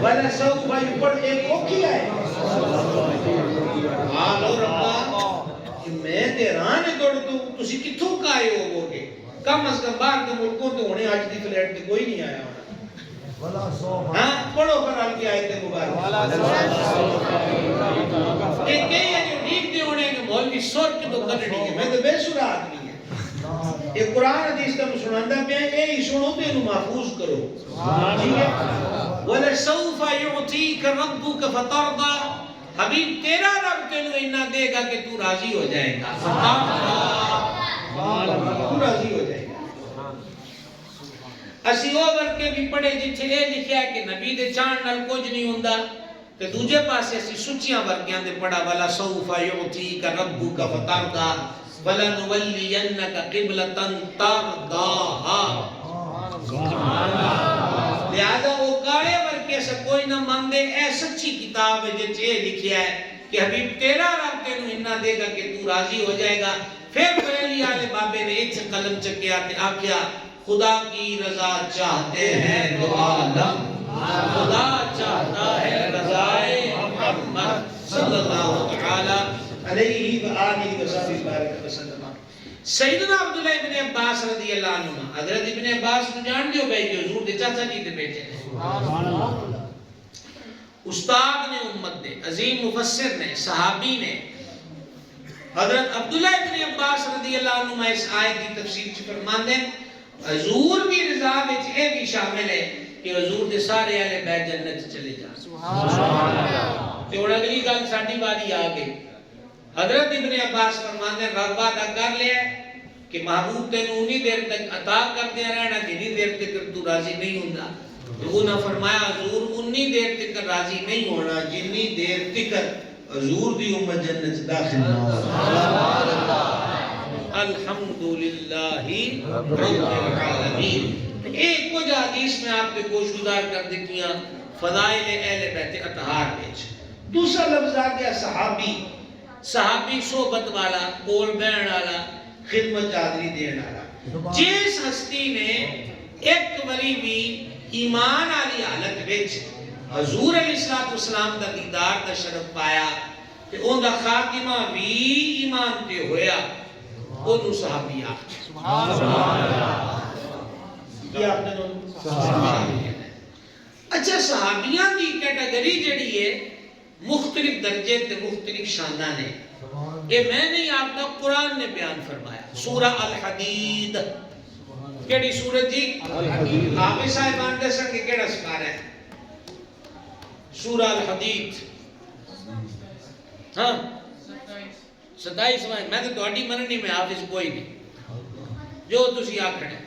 وَلَسَوْفَ پڑھ ایک اوکھی آئے آلو ربا کہ میں تیران توڑ تو تسی کتھوں کا آئے ہو گے کم از کم باہر کے ملکوں تو ہونے آج دی فلیٹ تے کوئی نہیں آیا ہونا ہاں پڑھو قرآن کی آیت مبارک کہ کئی جو ٹھیک دے ہونے کہ مولوی سور کے تو کرنی ہے میں تو بے سورا آدمی ہے یہ قرآن حدیث کا سناندہ پہ ہے اے سنو تو انہوں محفوظ کرو ٹھیک ہے وَلَسَوْفَ يُعْتِيكَ رَبُّكَ فَتَرْضَى حبیب تیرا رب تینوں اتنا دے گا کہ تو راضی ہو جائے گا تو راضی ہو جائے گا اسی وہ ورکے بھی پڑھے جتھے یہ لکھیا ہے کہ نبی دے چاند نال کچھ نہیں ہوندا تے دوجے پاسے اسی سچیاں ورکیاں دے پڑھا ولا سوف یعطیک ربک فترضى ولنولینک قبلۃ ترضاها لہذا وہ کاڑے ورکے سے کوئی نہ مانگے اے سچی کتاب ہے جتھے یہ لکھیا ہے کہ حبیب تیرا رب تینوں اتنا دے گا کہ تو راضی ہو جائے گا پھر بریلی والے بابے نے ایک قلم چکیا تے آکھیا خدا کی رضا چاہتے ہیں تو عالم خدا چاہتا ہے رضائے محمد صلی اللہ تعالی علیہ وآلہ وسلم سیدنا عبداللہ ابن عباس رضی اللہ عنہ حضرت ابن عباس نے جان دیو بھائی جو حضور دے چاچا جی دے بیٹے ہیں استاد نے امت نے عظیم مفسر نے صحابی نے حضرت عبداللہ ابن عباس رضی اللہ عنہ اس آیت کی تفسیر چ فرماندے حضور کی رضا وچ یہ بھی شامل ہے کہ حضور دے سارے اہل بیت جنت چلے جان سبحان اللہ تے ہن اگلی گل ساڈی باری آ گئی حضرت ابن عباس فرماندے رب وعدہ کر لیا کہ محبوب تینوں اتنی دیر تک عطا کرتے رہنا جتنی دیر تک تو راضی نہیں ہوندا تو انہاں فرمایا حضور اتنی دیر تک راضی نہیں ہونا جتنی دیر تک حضور دی امت جنت داخل نہ ہو سبحان اللہ الحمدللہ رب العالمین ایک کچھ حدیث میں آپ کے گوش گزار کر دیتیاں فضائل اہل بیت اطہار بیچ دوسرا لفظ آ گیا صحابی صحابی صحبت والا کول بہن والا خدمت حاضری دین والا جس ہستی نے ایک وری بھی ایمان والی حالت وچ حضور علیہ السلام دا دیدار دا شرف پایا تے اون دا خاتمہ بھی ایمان تے ہویا اونوں صحابی آکھدے سبحان اللہ کیا آپ نے صحابی اچھا صحابیاں دی کیٹیگری جڑی ہے مختلف درجے تے مختلف شانہ نے یہ میں نہیں آپ کا قرآن نے بیان فرمایا سورہ الحدید کیڑی سورت جی حافظ صاحبان دے سن کے کیڑا سپارہ ہے سورہ الحدید ہاں 27 میں تو تہاڈی مننی میں حافظ کوئی نہیں جو تسی آکھنا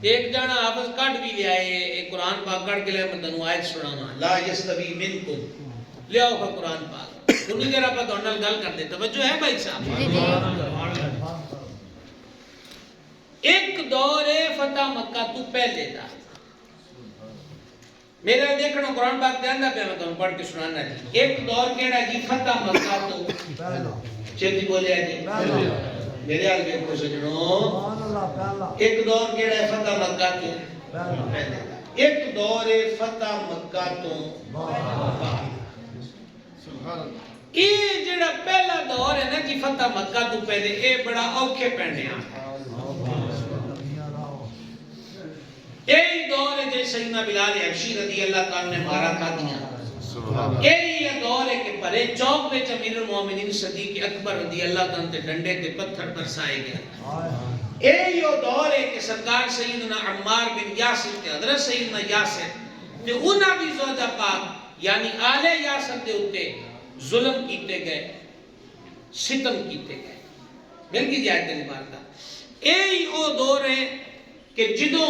ایک جانا حافظ کٹ بھی لیا ہے ایک قرآن پاک کٹ کے لئے میں تنو آیت سنانا لا یستوی منکم لے آؤ کا قرآن پاک انہی دیر آپ دونال گل کر دے توجہ ہے بھائی صاحب ایک دور فتح مکہ تو پہلے دا میرا دیکھنا قرآن پاک دے اندہ پہ میں تمہیں پڑھ کے سنانا جی ایک دور کیڑا جی فتح مکہ تو چیتی بولے جی میرے آل میں کو سجنوں ایک دور کیڑا ہے فتح مکہ تو پہلے ایک دور فتح مکہ تو یہ جڑا پہلا دور ہے نا جی فتح مکہ تو پہلے اے بڑا اوکھے پہنے آتا یہی دور ہے جیسے سیدنا بلال حبشی رضی اللہ تعالیٰ نے مارا کھا دیا یہی دور ہے کہ پرے چوک میں امیر المومنین صدیق اکبر رضی اللہ تعالیٰ تے ڈنڈے تے پتھر برسائے گئے یہی دور ہے کہ سرکار سیدنا عمار بن یاسر تے حضرت سیدنا یاسر تے انہاں بھی زوجہ پاک یعنی آلِ یاسر دے ہوتے ظلم کیتے گئے ستم کیتے گئے مل کی جائے دل بارتا یہی وہ دور ہے کہ جدوں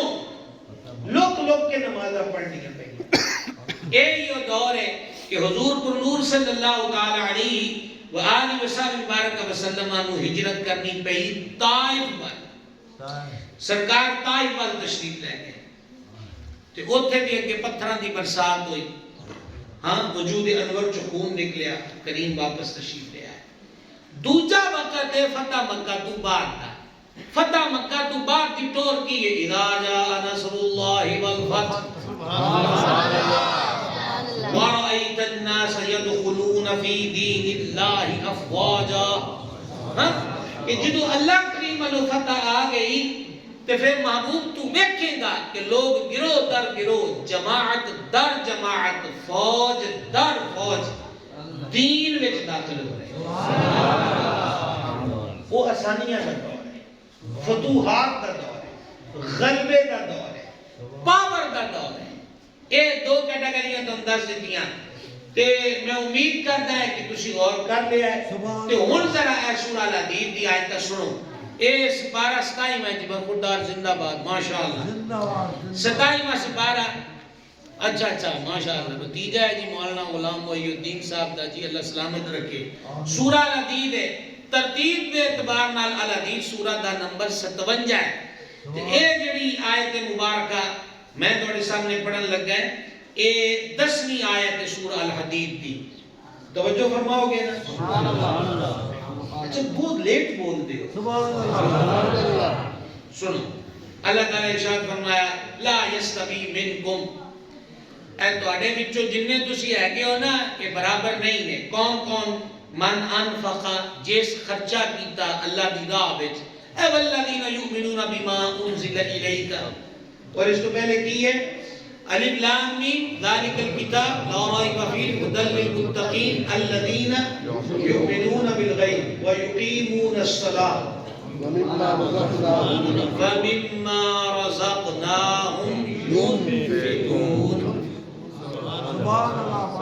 لوک کے نمازہ پڑھنی ہے پہلے یہی وہ دور ہے کہ حضور پر نور صلی اللہ تعالی علیہ وآلہ وسلم نے ہجرت کرنی پئی طائف پر سرکار طائف پر تشریف لے گئے تے اوتھے بھی اگے پتھراں دی برسات ہوئی ہاں وجود انور چ خون نکلیا کریم واپس تشریف لے آئے دوجا وقت ہے فتح مکہ تو بعد دا فتح مکہ تو بعد دی ٹور کی ہے اذا جاء نصر اللہ والفتح سبحان اللہ وَرَأَيْتَ النَّاسَ يَدْخُلُونَ فِي دِينِ اللَّهِ أَفْوَاجًا کہ جدو اللہ کریم علیہ فتح آ گئی تے پھر محبوب تو ویکھے گا کہ لوگ گروہ در گروہ، جماعت در جماعت، فوج در فوج دین وچ داخل ہو رہے وہ آسانیاں کا دور ہے، فتوحات کا دور ہے، غلبے کا دور ہے، پاور کا دور ہے۔ یہ دو کیٹیگریاں تم دس دیتیاں تے میں امید کرتا ہے کہ تسی غور کر لیا ہے تے ہن ذرا اے سورہ الحدید دی آیت سنو۔ اس سپارہ 27 میں جی برخوردار زندہ باد ماشاءاللہ 27واں سپارہ اچھا ماشاءاللہ بھتیجا ہے جی مولانا غلام محی الدین صاحب دا جی اللہ سلامت رکھے۔ سورہ الحدید ہے ترتیب دے اعتبار نال الحدید سورہ دا نمبر 57 ہے تے اے جڑی آیت مبارکہ میں تھوڑے سامنے پڑھن لگا ہے اے 10ویں آیت ہے سورہ الحدید دی، توجہ فرماؤ گے نا؟ سبحان اللہ۔ اچھا بہت لیٹ بول دے ہو، سبحان اللہ۔ سنو اللہ تعالیٰ ارشاد فرمایا لا یستوی منکم، اے تواڈے وچوں جننے تسی ہیگے ہو نا کہ برابر نہیں نے۔ کون کون؟ من انفق، جس خرچہ کیتا اللہ دی راہ وچ، اے والذین یؤمنون بما انزل الیک، اور اس کو پہلے کی ہے الف لام میم ذالک الکتاب لا ریب فیہ ھدی للمتقین الذین یؤمنون بالغیب ویقیمون الصلاۃ ومما رزقناہم ينفقون۔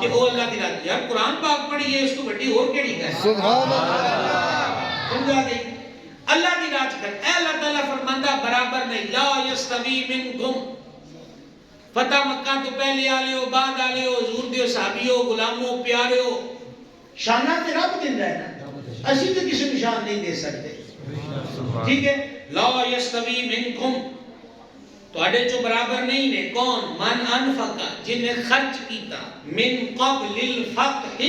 کہ وہ اللہ کی رات یار قرآن پاک پڑھی ہے اس کو بڑی اور کیڑی ہے؟ سبحان اللہ۔ سمجھا گئی؟ اللہ کی رات کر اے اللہ تعالیٰ فرماندہ برابر نہیں، لا یستوی منکم، فتح مکہ تو پہلے آلے ہو بعد آلے ہو حضور دیو صحابی ہو غلاموں پیارے ہو، شانہ تے رب دن رہے نا، اسی تو کسی نشان نہیں دے سکتے، ٹھیک ہے؟ لا یستوی منکم، تو اڑے جو برابر نہیں نے کون؟ من انفقا، جن نے خرچ کیتا، من قبل الفتح،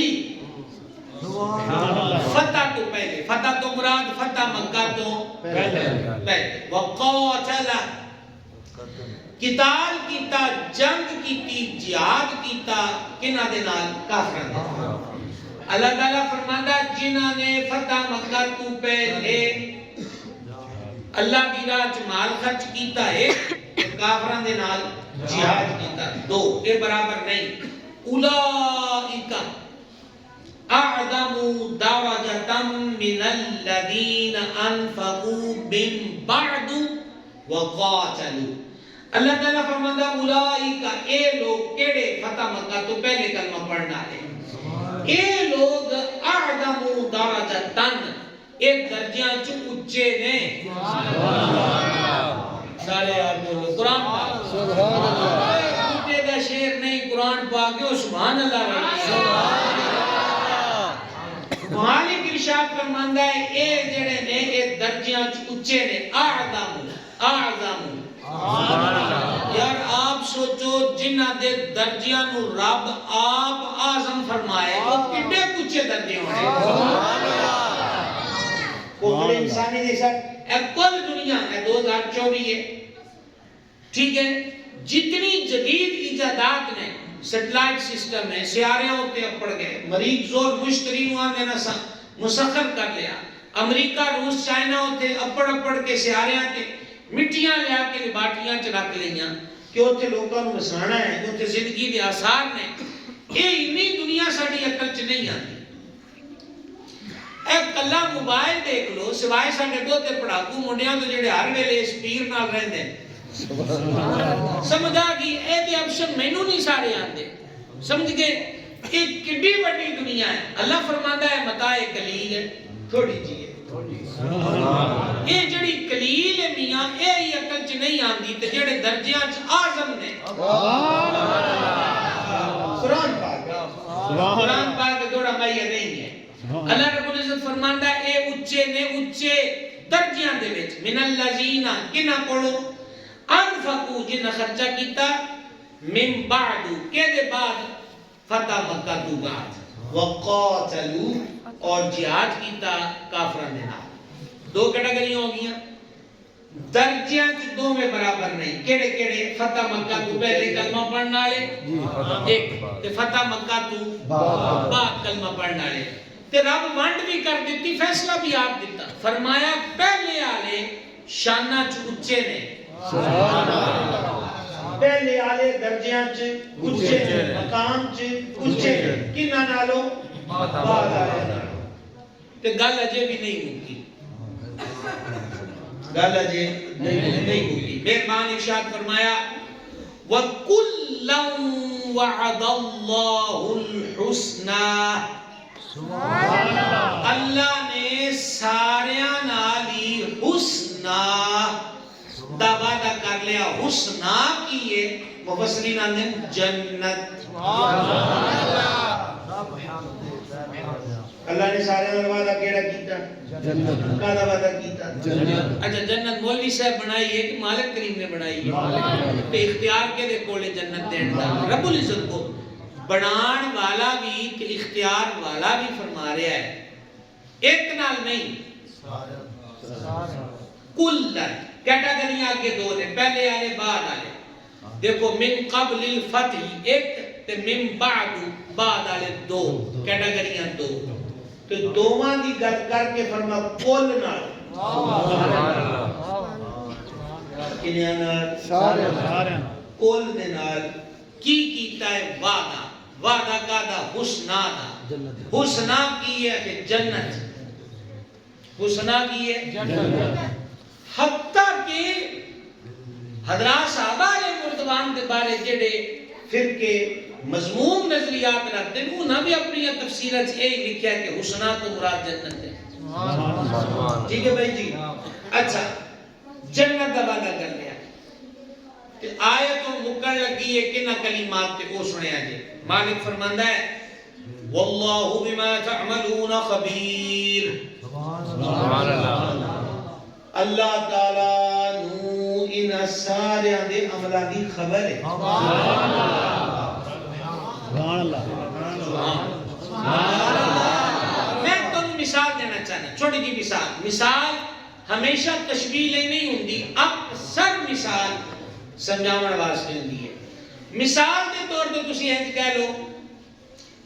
فتح تو پہلے، فتح تو مراد فتح مکہ تو پہلے، وقاتل، قتال کیتا، جنگ کیتی، جہاد کیتا، کنہ دے نال؟ کافران دے نال۔ اللہ تعالیٰ فرماندہ جنہ نے فتح مکہ تو پہلے اللہ کی راہ مال خرچ کیتا ہے، کافران دے نال جہاد کیتا، دو اے برابر نہیں۔ اولئک اعظم درجۃ من الذین انفقوا من بعد وقاتلوا۔ اللہ تعالیٰ فرماتا اولئک، اے لوگ کیڑے؟ فتح مکہ تو پہلے کلمہ پڑھنا ہے، اے لوگ اعظم درجۃ، ایک درجیاں چو اچھے نے، سارے یار بولو قرآن پاک، سبحان اللہ، اٹھے دا شیر نہیں قرآن پاک ہے، سبحان اللہ رہی، مالک ارشاد فرماندہ ہے اے جڑے نے ایک درجیاں چو اچھے نے، اعظم، یار آپ سوچو جنہ دے درجیاں نو رب آپ اعظم فرمائے وہ کتنے کچھے درجے ہونے، کوئی انسانی دے ساتھ اے کل دنیا ہے 2024 ہے، ٹھیک ہے؟ جتنی جدید ایجادات نے، سیٹلائٹ سسٹم ہے، سیارے ہوتے اپڑ گئے، مریخ زور مشتری وہاں دینا مسخر کر لیا، امریکہ روس چائنا ہوتے اپڑ کے سیارے آتے مٹیاں لیا کے لباٹیاں چرک لیاں کہ ہوتے لوگوں نے بسانا ہے، ہوتے زندگی دے آثار نے، اے انی دنیا ساڑی عقل چ نہیں آتی۔ اے کلا موبائل دیکھ لو، سوائے ساڑے بہتے پڑھاکو منڈیاں تو جڑے ہر ویلے اس پیر نال رہندے سمجھا گی اے دے آپشن مینوں نہیں سارے آندے، سمجھ گئے؟ ایک کڈی بڑی دنیا ہے، اللہ فرماتا ہے متاع قلیل ہے، تھوڑی جی ہے، یہ جڑی قلیل ہے میاں اے ہی عقل چ نہیں آندی تے جڑے درجیاں چ اعظم نے، قرآن پاک تھوڑا مائیہ نہیں ہے۔ اللہ رب العزت فرماندا ہے اے اچھے نے، اچھے درجیاں دے وچ، من الذین کنہ پڑھو، انفقوا جنہ خرچہ کیتا، من بعد کے دے بعد، فتح مکہ تو بعد، وقاتلوا اور جہاد کیتا کافران دے نال۔ دو کیٹیگریاں ہو گئیاں، درجیاں چ دو میں برابر نہیں، کیڑے کیڑے؟ فتح مکہ تو پہلے کلمہ پڑھنے والے ایک، تے فتح مکہ تو بعد کلمہ پڑھنے والے، تے رب وانڈ بھی کر دیتی، فیصلہ بھی آپ دیتا، فرمایا پہلے آلے شانہ چ اچے نے پہلے آلے درجیاں چ اچے نے مقام چ اچے نے کنہ نالو بعد آلے نالو تے گل اجے بھی نہیں مکی گل اجے نہیں مکی مہربان ارشاد فرمایا وَكُلًّا وَعَدَ اللَّهُ الْحُسْنَى اللہ نے ساریاں نالی حسنہ دا وعدہ کر لیا حسنہ کیے مفسرین نے جنت اللہ نے سارے نال وعدہ کیڑا کیتا جنت کا وعدہ کیتا جنت اچھا جنت مولوی صاحب بنائی ہے کہ مالک کریم نے بنائی ہے تے اختیار کے دے کولے جنت دین دا رب العزت کو بنان والا بھی تے اختیار والا بھی فرما رہا ہے ایک نال نہیں کل کیٹاگریاں آگے دو نے پہلے آلے بعد آلے دیکھو من قبل الفتح ایک تے من بعد آلے دو کیٹاگریاں دو تو دوواں دی گل کر کے فرما کل نال کنیاں نال سارے کل دے نال کی کیتا ہے وعدہ وعدہ کا دا حسنہ دا حسنہ کی ہے کہ جنت حسنہ کی ہے جنت حتیٰ کہ حضرات صحابہ علیہ مردوان دے بارے جڑے فرقے مضموم نظریات رکھتے ہیں انہاں بھی اپنی تفسیرات سے یہی لکھا ہے کہ حسنہ تو مراد جنت ہے ٹھیک ہے بھائی جی اچھا جنت دا وعدہ کر لیا کہ آیت مکر لگی ہے کہ نہ کلمات تے وہ سنیا جی مالک فرماندا ہے واللہ بما تعملون خبیر سبحان اللہ اللہ تعالیٰ نو ان سارے دے عملہ دی خبر ہے سبحان اللہ میں تمہیں مثال دینا چاہنا چھوٹی جی مثال ہمیشہ تشبیہ لے نہیں ہوندی اکثر مثال سمجھاونا واسطے ہوندی ہے مثال دے طور پہ تسی انج کہہ لو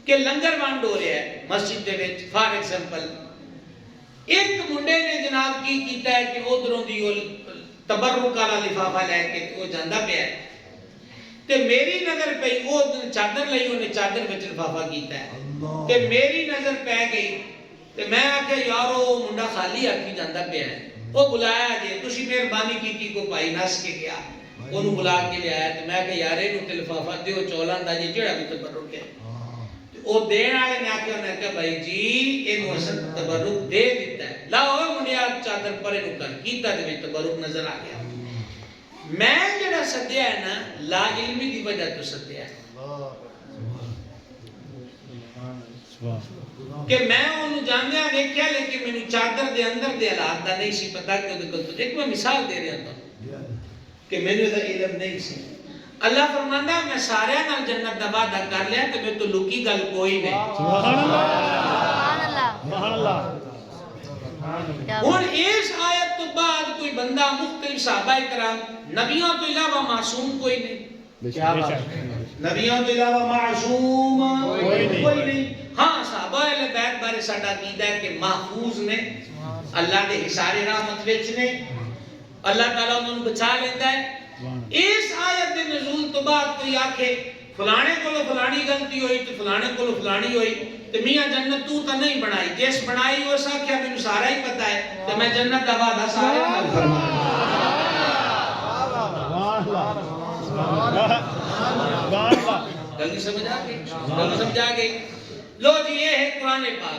کہ لنگر وانڈ ہو رہا ہے مسجد دے وچ فار ایگزامپل ایک منڈے نے جناب کی کیتا ہے کہ ادھروں دی تبرک والا لفافہ لے کے وہ جاندا پیا ہے تے میری نظر پئی وہ چادر لئی اونے چادر وچ لفافہ کیتا ہے تے میری نظر پے گئی تے میں آکھیا یارو منڈا خالی آکھی جاندا پیا ہے وہ بلایا جے تسی مہربانی کیتی کو بھائی نس کے گیا اونوں بلا کے لے آیا تے میں کہ یار اینوں تے لفافہ دیو چولاں دا جی جڑا بھی تبرک ہے او دین والے نے آکھیا انہاں کہ بھائی جی اینوں اساں تبرک دے دیتا ہے لاؤ منڈیا چادر پرے نو کر کیتا تے تبرک نظر آ گیا میں جڑا سدیا ہے نا لا علمی دی وجہ تو سدیا ہے کہ میں انہوں جاندیا دیکھیا لیکن میں چادر دے اندر دے حالات دا نہیں سی پتا کہ وہ گل تو ایک میں مثال دے رہا تھا کہ میں نے علم نہیں سی اللہ فرماندا میں سارے نال جنت دا وعدہ کر لیا کہ میں تو لکی گل کوئی نہیں سبحان اللہ سبحان اللہ اور اس آیت تو بعد کوئی بندہ مختلف صحابہ کرام نبیوں تو علاوہ معصوم کوئی نہیں کیا بات نبیوں تو علاوہ معصوم کوئی نہیں ہاں صحابہ اہل بیت بارے ساڈا عقیدہ ہے کہ محفوظ نے اللہ دے حصار رحمت وچ نے اللہ تعالیٰ انہوں نے بچا لیتا ہے اس آیت دے نزول تو بعد کوئی آکھے فلانے کو فلانی غلطی ہوئی تو فلانے کو فلانی ہوئی تو میاں جنت تو تا نہیں بنائی جس بنائی وہ سا کیا میں سارا ہی پتا ہے تو میں جنت دا وعدہ سارے نال فرمایا جلدی سمجھ آ گئی لو جی یہ ہے قرآن پاک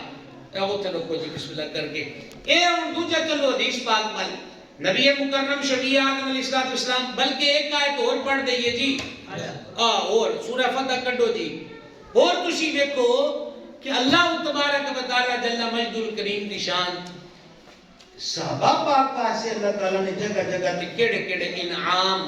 اے اوتھے رکھو جی بسم اللہ کر کے اے ہن دوجا چلو حدیث پاک وال نبی مکرم شفیع عالم علیہ السلام بلکہ ایک آیت اور پڑھ دئیے جی اور سورہ فتح کڈو جی اور تسی دیکھو کہ اللہ تبارک و تعالی جل مجد الکریم دی شان صحابہ پاک پاسے اللہ تعالی نے جگہ جگہ تے کیڑے کیڑے انعام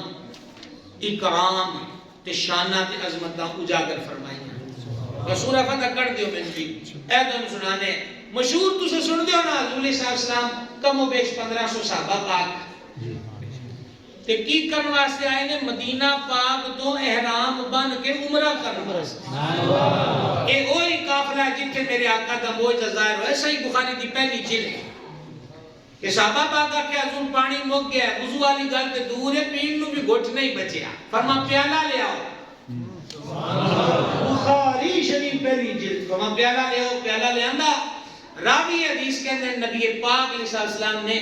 اکرام تے شانات تے عظمتاں اجاگر فرمائی ہیں سورہ فتح کر دیو میں جی اے تم سنانے مشہور تسے سن دیو نا حضور علیہ السلام کم و بیش 1500 صحابہ پاک تے کی کرن واسطے آئے نے مدینہ پاک تو احرام بن کے عمرہ کرن واسطے اے وہی قافلہ جتھے میرے آقا دا موعظہ ظاہر ہوا صحیح بخاری دی پہلی جلد کہ صحابہ پاک کہ حضور پانی مک گیا ہے، وضو والی گل تے دور ہے، پین نو بھی گھٹ نہیں بچیا، فرما پیالہ لے آؤ، بخاری شریف پہلی جلد، فرما پیالہ لے آؤ، پیالہ لے آندا، راوی حدیث کے اندر نبی پاک علیہ السلام نے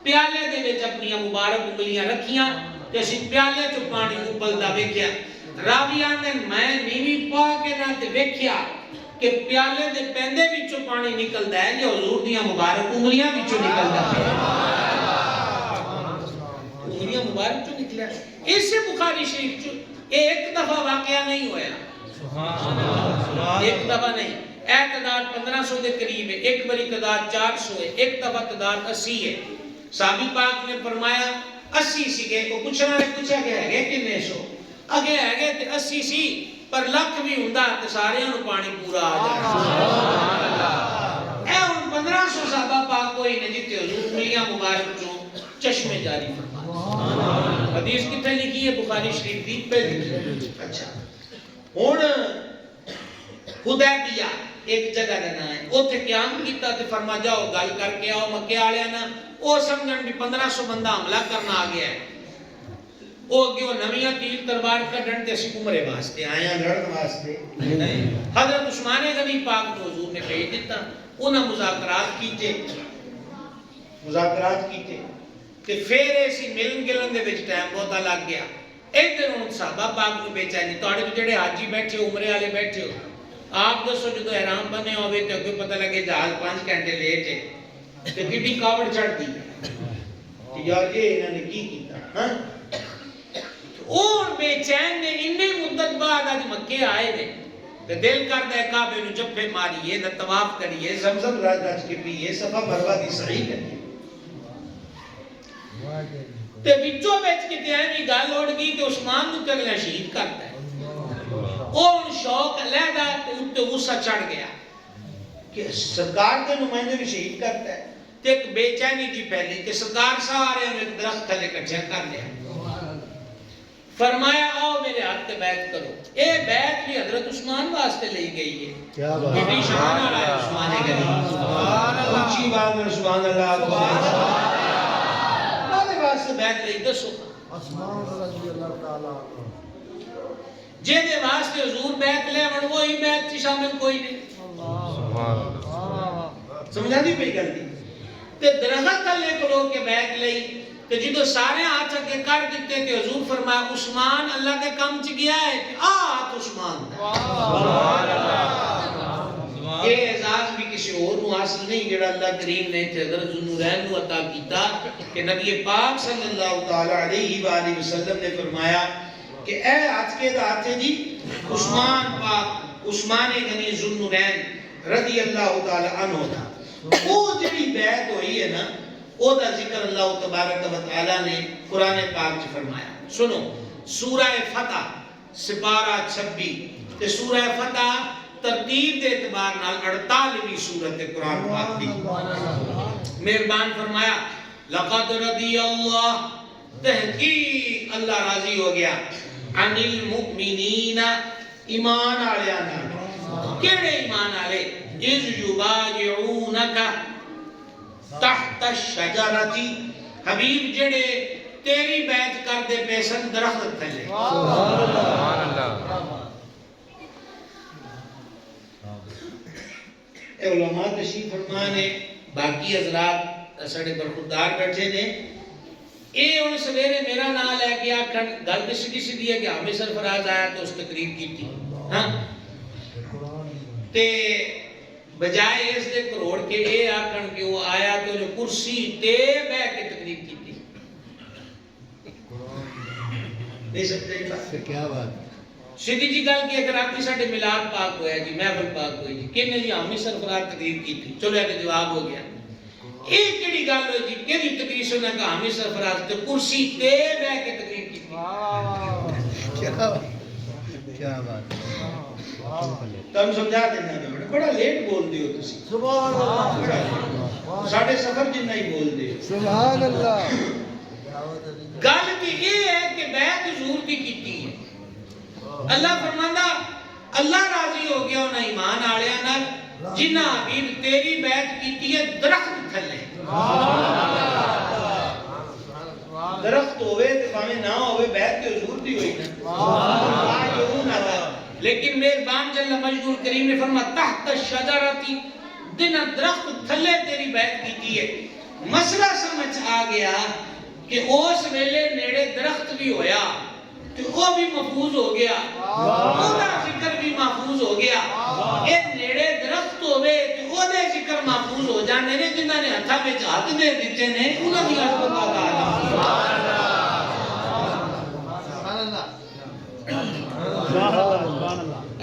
پیالے دے وچ اپنی مبارک انگلیاں رکھیاں تے اسی پیالے چوں پانی ابلدا ویکھیا، راوی آندے میں نیوی پا کے نہ تے ویکھیا کہ پیالے دے پیندے وچوں پانی نکلدا ہے جو حضور دیاں مبارک انگلیاں وچوں نکلدا ہے، انگلیاں مبارک چوں نکلیا، اس سے بخاری شریف چوں ایک دفعہ واقعہ نہیں ہویا، ایک دفعہ نہیں، ایک تعداد 1500 دے قریب ہے، ایک بری تعداد 400 ہے، ایک دفعہ تعداد 80 ہے، صحابی پاک نے فرمایا 80 سی گئے، وہ پوچھنا نے پوچھا کہ ہے گئے کنے سو، اگے ہے گئے تے 80 سی، پر لکھ بھی ہوندا تے سارے انہوں پانی پورا آ جائے، اے ان 1500 صحابہ پاک کوئی نے جتے حضور ملیاں مبارک چوں چشمے جاری فرمایا، حدیث کتنے لکھی ہے بخاری شریف دی پہلی، اچھا ہون حدیبیہ ایک جگہ دینا ہے، اوتھے قیام کیتا تے فرما جاؤ گل کر کے آؤ مکے آلیا نا، او سمجھن بھی 1500 بندہ حملہ کرنا آ گیا ہے، او اگے نویاں تیر تلوار کڈن تے اسی عمرے واسطے آیا لڑن واسطے نہیں، حضرت عثمان غنی پاک کو حضور نے بھیج دیتا، انہاں مذاکرات کیتے تے پھر ایسی ملن گلن دے وچ ٹائم بہتا لگ گیا، ادھر ہن صحابہ پاک نو بے چینی، تواڈے جڑے حاجی بیٹھے ہو عمرے والے بیٹھے ہو، آپ دسو جدو احرام بنے ہوئے تے اگے پتہ لگے جہاز 5 گھنٹے لیٹ ہے تے کڈی کاوڑ چڑھ دی کہ یار یہ انہاں نے کی کیتا، ہاں اور بے چین نے اتنی مدت بعد اج مکے آئے نے تے دل کردا ہے کعبے نو جپھے ماریے تے طواف کریے، زمزم رج کے پیئے، صفا مروہ دی سعی کریے، تے وچوں وچ کتے ایویں گل اڑ گئی کہ عثمان نو تے اگلا شہید کرتا ہے، اور شوق علیحدہ تے غصہ چڑھ گیا کہ سرکار کے نمائندے بھی شہید کرتا ہے، تے ایک بے چینی جی پھیلی کہ سرکار سارے ایک درخت تھلے کٹھا کر لیا، فرمایا آؤ میرے ہاتھ تے بیعت کرو، اے بیعت بھی حضرت عثمان واسطے لئی گئی ہے، کیا بات ہے، شان والا ہے عثمان غنی، سبحان اللہ، اونچی آواز میں سبحان اللہ، سبحان اللہ، اللہ واسطے بیعت لئی، دسو عثمان رضی اللہ تعالی عنہ جے دے واسطے حضور بیعت لے ون وہی بیعت چ شامل کوئی نہیں، سبحان اللہ، سمجھا دی پئی گل دی، تے درخت تھلے کھلو کے بیعت لئی تے جدو سارے ہاتھ اگے کر دیتے تے حضور فرمایا عثمان اللہ دے کم چ گیا ہے تے ہاتھ عثمان دا، سبحان اللہ، یہ اعزاز بھی کسی اور نو حاصل نہیں جڑا اللہ کریم نے تے حضرت ذوالنورین نو عطا کیتا کہ نبی پاک صلی اللہ تعالی علیہ وآلہ وسلم نے فرمایا کہ اے ہاتھ کے ہاتھ جی عثمان پاک عثمان غنی ذوالنورین رضی اللہ تعالی عنہ تھا، وہ جڑی بیعت ہوئی ہے نا او دا ذکر اللہ تبارک و تعالی نے قرآن پاک چ فرمایا، سنو سورہ فتح سپارہ 26 تے سورہ فتح ترتیب دے اعتبار نال 48ویں سورت قرآن پاک دی، مہربان فرمایا لقد رضی اللہ، تحقیق اللہ راضی ہو گیا، عن المؤمنین ایمان والےاں نال، کیڑے ایمان والے، اذ یبایعونک تحت الشجرتی، حبیب جڑے تیری بیعت کر دے پیسن درخت تھلے، سبحان اللہ، اے علماء تشریف فرما نے، باقی حضرات ساڈے برخوردار بیٹھے نے، اے ان سویرے میرا نام لے کے آکھن گل تے سیدھی سیدھی ہے کہ ہمیں سرفراز آیا تو اس تقریر کی تھی، ہاں تے بجائے اس دے کروڑ کے اے آکھن کہ وہ آیا تو جو کرسی تے بیٹھ کے تقریر کی تھی، نہیں سکتے جی، کیا بات، سیدھی جی گل کہ اگر آپ کی ساڈے میلاد پاک ہویا جی، محفل پاک ہوئی جی، کہنے جی ہمیں سرفراز تقریر کی تھی، چلو یہ جواب ہو گیا، ایک کیڑی گل ہوئی جی کیڑی تقریر سنا کہ ہمیں سرفراز تے کرسی تے بیٹھ کے تقریر کی تھی، کیا بات، تم سمجھا دینا میں بڑا لیٹ بول دیو تسی، سبحان اللہ، ساڑھے سفر جنہ ہی بول دیو، سبحان اللہ، گل کی یہ ہے کہ بیعت حضور کی کیتی ہے، اللہ فرماندہ اللہ راضی ہو گیا انہاں ایمان آلیاں نال جنہ حبیب تیری بیعت کیتی ہے درخت تھلے، درخت ہوئے تے بھاویں نہ ہوئے بیعت تے حضور دی ہوئی نا لیکن مہربان جل مجدور کریم نے فرمایا تحت الشجرتی دن درخت تھلے تیری بیعت کیتی ہے. مسئلہ سمجھ آ گیا کہ اس ویلے نیڑے درخت بھی ہویا تو وہ بھی محفوظ ہو گیا, اودا فکر بھی محفوظ ہو گیا. اے نیڑے درخت ہوئے تو او دے فکر محفوظ ہو جانے نے جنہاں نے ہتھاں وچ ہاتھ دے دتے نے انہاں دی عظمت کا عالم. سبحان اللہ.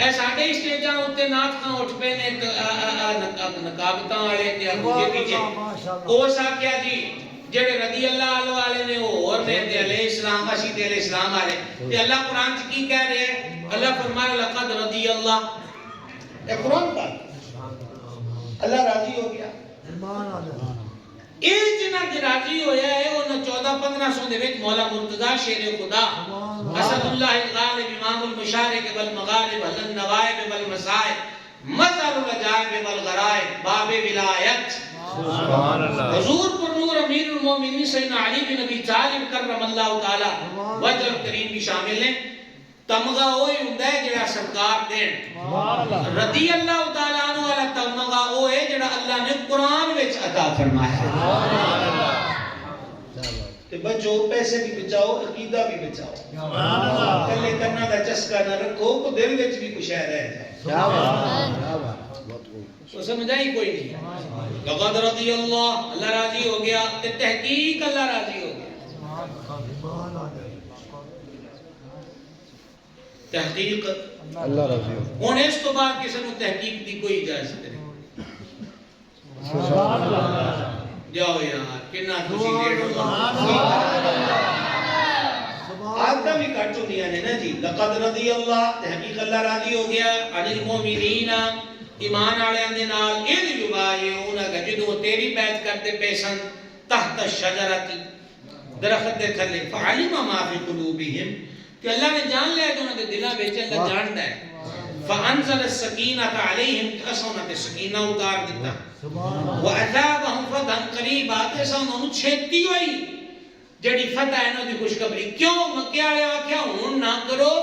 اے ساڈے اسٹیجاں اوتے نعت خاں اٹھ پے نے نقابتاں والے تے اگے پیچھے او ساکھیا جی جڑے رضی اللہ عنہ والے نے اور نے تے علیہ السلام اسی تے علیہ السلام والے تے اللہ قرآن چ کی کہہ رہے ہیں؟ اللہ فرمایا لقد رضی اللہ, اے قرآن پاک اللہ راضی ہو گیا. اے جنہاں تے راضی ہویا ہے انہاں 14-1500 دے وچ مولا مرتضی شیر خدا اسد اللہ الغالب امام المشارق والمغارب حل النوائب والمصائب مظہر العجائب والغرائب باب ولایت. سبحان اللہ. حضور پر نور امیر المومنین سیدنا علی بن ابی طالب کرم اللہ تعالی وجہ کریم بھی شامل ہیں. تمغہ ہوئی ہوندا ہے جڑا سرکار دین, رضی اللہ تعالی عنہ والا تمغہ وہ ہے جڑا اللہ نے قرآن وچ عطا فرمایا. تے بچو پیسے بھی بچاؤ عقیدہ بھی بچاؤ, کلے کرنا دا چسکا نہ رکھو کو دل وچ بھی کچھ رہ جائے. تو سمجھائی کوئی نہیں. لقد رضی اللہ, اللہ راضی ہو گیا. تے تحقیق اللہ راضی ہو گیا. تحقیق اللہ راضی ہو. ہن اس تو بعد کسی نوں تحقیق دی کوئی اجازت نہیں. سبحان اللہ. جاؤ یار کنا خوشی ڈیڑھ ہو آدھا بھی کٹ ہوندیاں نے نا جی. لقد رضی اللہ, تحقیق اللہ راضی ہو گیا. عن المؤمنین, ایمان والےاں دے نال. اذ یبایعونک, جدوں تیری بیعت کرتے پے سن. تحت الشجرۃ, درخت دے تھلے. فعلم ما فی قلوبہم, کہ اللہ نے جان لیا کہ انہاں دے دلاں وچ اللہ جاندا ہے. فانزل السکینۃ علیہم, اساں انہاں تے سکینہ اتار دتا. وَأَثَابَهُمْ فَتْحًا قَرِيبًا, تے اساں انہاں نوں چھتی ہوئی جڑی فتح ہے انہاں دی خوشخبری. کیوں مکے والے آکھیا ہن نہ کرو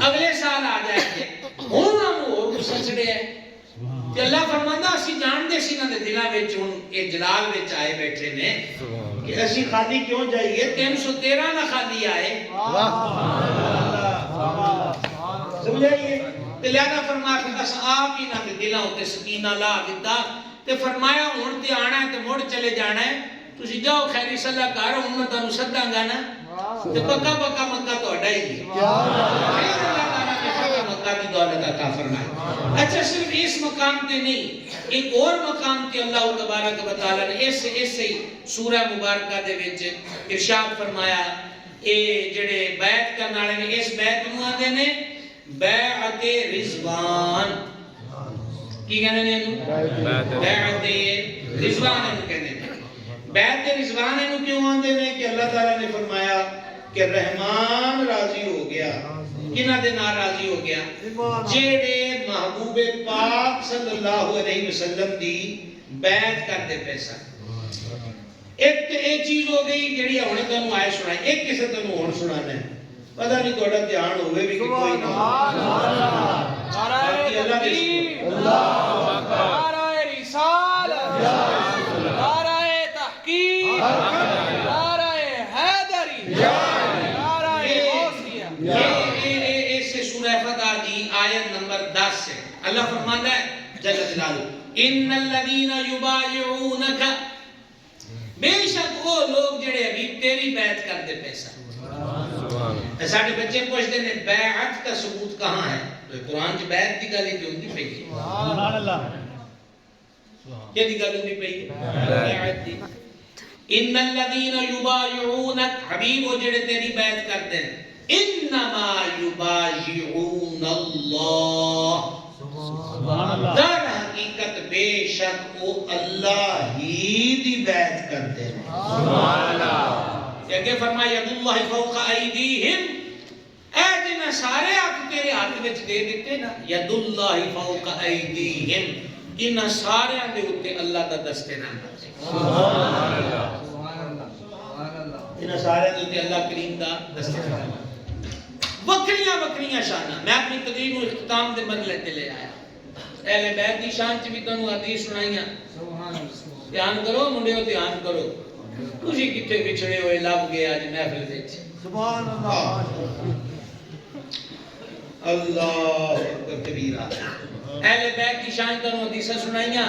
اگلے سال آ جائے گے, ہن انہاں نوں اور غصہ چڑھیا ہے. تے اللہ فرماندا اسی جاندے سی انہاں دے دلاں وچ ہن اے جلال وچ آئے بیٹھے نے کہ اسی خالی کیوں جائیے, 313 نہ خالی آئے. سمجھائیے. تے لہذا فرمایا کہ اس آپ ہی نہ دلاں تے سکینہ لا دیتا. تے فرمایا ہن تے آنا ہے تے مڑ چلے جانا ہے, تسی جاؤ خیری صلاح کرو, ہن میں تانوں سداں گا نا تے پکا پکا مکہ تہاڈا ہی ہے. اللہ تعالیٰ نے پکا مکہ دی دولت عطا فرمائی. اچھا صرف اس مقام تے نہیں, ایک اور مقام تے اللہ تبارک و تعالیٰ نے اس سورہ مبارکہ دے وچ ارشاد فرمایا. اے جڑے بیعت کرن والے نے اس بیعت نوں آندے نے بیعت رضوان. کی کہندے نے اینو؟ بیعت رضوان اینو کہندے نے. بیعت رضوان اینو کیوں آندے نے کہ اللہ تعالیٰ نے فرمایا کہ رحمان راضی ہو گیا. کنہاں دے نال راضی ہو گیا؟ جڑے محبوب پاک صلی اللہ علیہ وسلم دی بیعت کردے پے سن. ایک تے اے چیز ہو گئی جڑی ہن تانوں آئے سنائی. ایک کسے تانوں ہن سنانا ہے, پتہ نہیں تہاڈا دھیان ہوے بھی کہ کوئی نہ. باقی اللہ کے اللہ اکبر, نعرہ رسالت, نعرہ تحقیق, نعرہ حیدری, نعرہ غوثیہ. اس سے سورہ فتح دی آیت نمبر 10 سے اللہ فرماتا ہے جل جلالہ, ان الذین یبایعونک, بے شک وہ لوگ جڑے ابھی تیری بیعت کرتے پے سن. ساڈے بچے پوچھتے ہیں بیعت کا ثبوت کہاں ہے؟ تو قرآن چ بیعت دی گل ہی ہوندی پئی ہے. سبحان اللہ. کیا دی گل ہوندی پئی ہے؟ بیعت دی. ان الذین یبایعونک, حبیب وہ جڑے تیری بیعت کرتے ہیں, انما یبایعون اللہ, سبحان اللہ, در حقیقت بے شک وہ اللہ ہی دی بیعت کرتے ہیں. سبحان اللہ. کہ فرمایا ید اللہ فوق ایدیہم, اے جنہ سارے ہاتھ تیرے ہاتھ وچ دے دیتے نا, ید اللہ فوق ایدیہم, انہاں سارے دے اوتے اللہ دا دستے نام ہے. سبحان اللہ. انہاں دا دستگیر وکریاں وکریاں شانہ میں اپنی تقریر و اختتام دے مرحلے تے لے آیا اہل بیت دی شان چ بھی تانوں حدیث سنائیاں دھیان کرو منڈیو دھیان کرو تسی کتے بچھڑے ہوئے لب گئے اج محفل وچ سبحان اللہ اللہ اکبر کبیرہ اہل بیت کی شان تانوں حدیث سنائیاں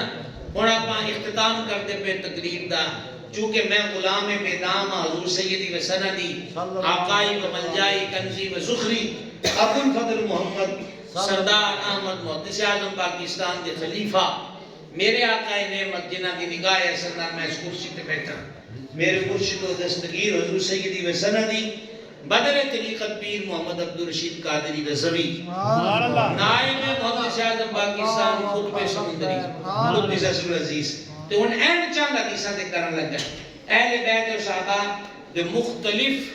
ہن اپاں اختتام کرتے پہ تقریر دا چونکہ میں غلام میدان حضور سیدی و سندی آقائی و ملجائی کنزی و زخری ابو الفضل محمد سردار احمد محدث اعظم پاکستان کے خلیفہ میرے آقا نعمت جنہ کی نگاہ اثر میں اس کرسی پہ بیٹھا میرے مرشد و دستگیر حضور سیدی و سندی بدر طریقت پیر محمد عبدالرشید قادری رضوی نائب محدث اعظم پاکستان خطب سمندری قدس رسول عزیز تو ان این چاند حدیثاں دے کرن لگا اہل بیت اور صحابہ دے مختلف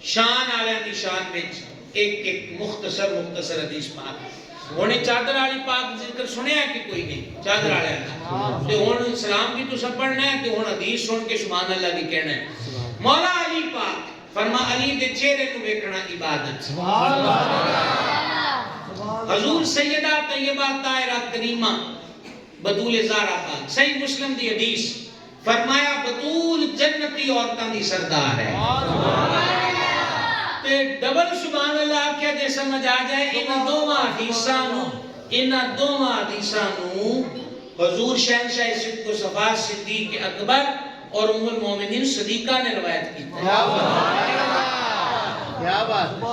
شان آلے دی شان وچ ایک ایک مختصر حدیث پاک انہیں چادر آلی پاک ذکر سنے ہیں کہ کوئی نہیں چادر آلے تو ان سلام بھی تو سب پڑھنا ہے تو ان حدیث سن کے سبحان اللہ بھی کہنا ہے مولا علی پاک فرما علی دے چہرے کو دیکھنا عبادت حضور سیدہ طیبہ طاہرہ کریمہ بطول زہرا پاک صحیح مسلم دی حدیث فرمایا بطول جنتی عورتاں دی سردار ہے تے ڈبل سبحان اللہ کیا جے سمجھ آ جائے انہاں دوواں حدیثاں نو حضور شہنشاہ صدق و صفا صدیق اکبر اور ام المومنین صدیقہ نے روایت کی کیا بات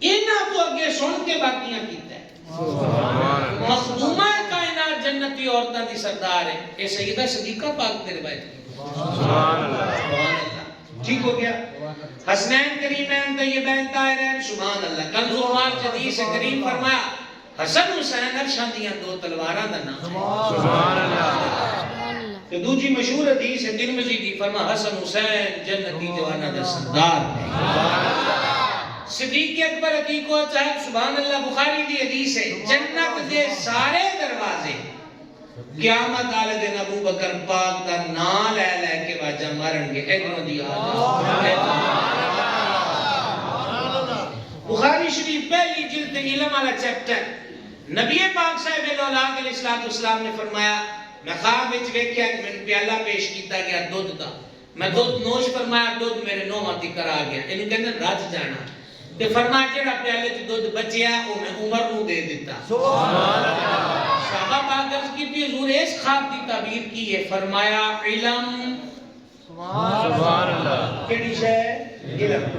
انہاں تو اگے سن کے باقیاں کیتا ہے مخدومہ کائنات جنتی عورتاں دی سردار ہے اے سیدہ صدیقہ پاک نے روایت کی سبحان اللہ ٹھیک ہو گیا حسنین کریمین طیبین طاہرین سبحان اللہ کنز المال حدیث کریم فرمایا حسن حسین عرشاں دیاں دو تلواراں دا نام سبحان اللہ کہ دوسری مشہور حدیث ہے ترمذی دی فرما حسن حسین جنتی جوانہ دا سردار صدیق اکبر عتیق و صاحب سبحان اللہ بخاری دی حدیث ہے جنت دے سارے دروازے قیامت والے دن ابو بکر پاک دا نام لے لے کے واجہ مارن گے ادھروں دی بخاری شریف پہلی جلد علم والا چیپٹر نبی پاک صاحب الاولاد علیہ السلام نے فرمایا میں خواب وچ ویکھیا کہ میں پیالہ پیش کیتا گیا دودھ دا میں دودھ نوش فرمایا دودھ میرے نوہاں تکر آ گیا انہوں کہنے رج جانا تے فرمایا جڑا پیالے چ دودھ بچیا او میں عمر نو دے دیتا سبحان اللہ صحابہ پاک عرض کی تھی حضور اس خواب کی تعبیر کی ہے فرمایا علم سبحان اللہ کیڑی شے علم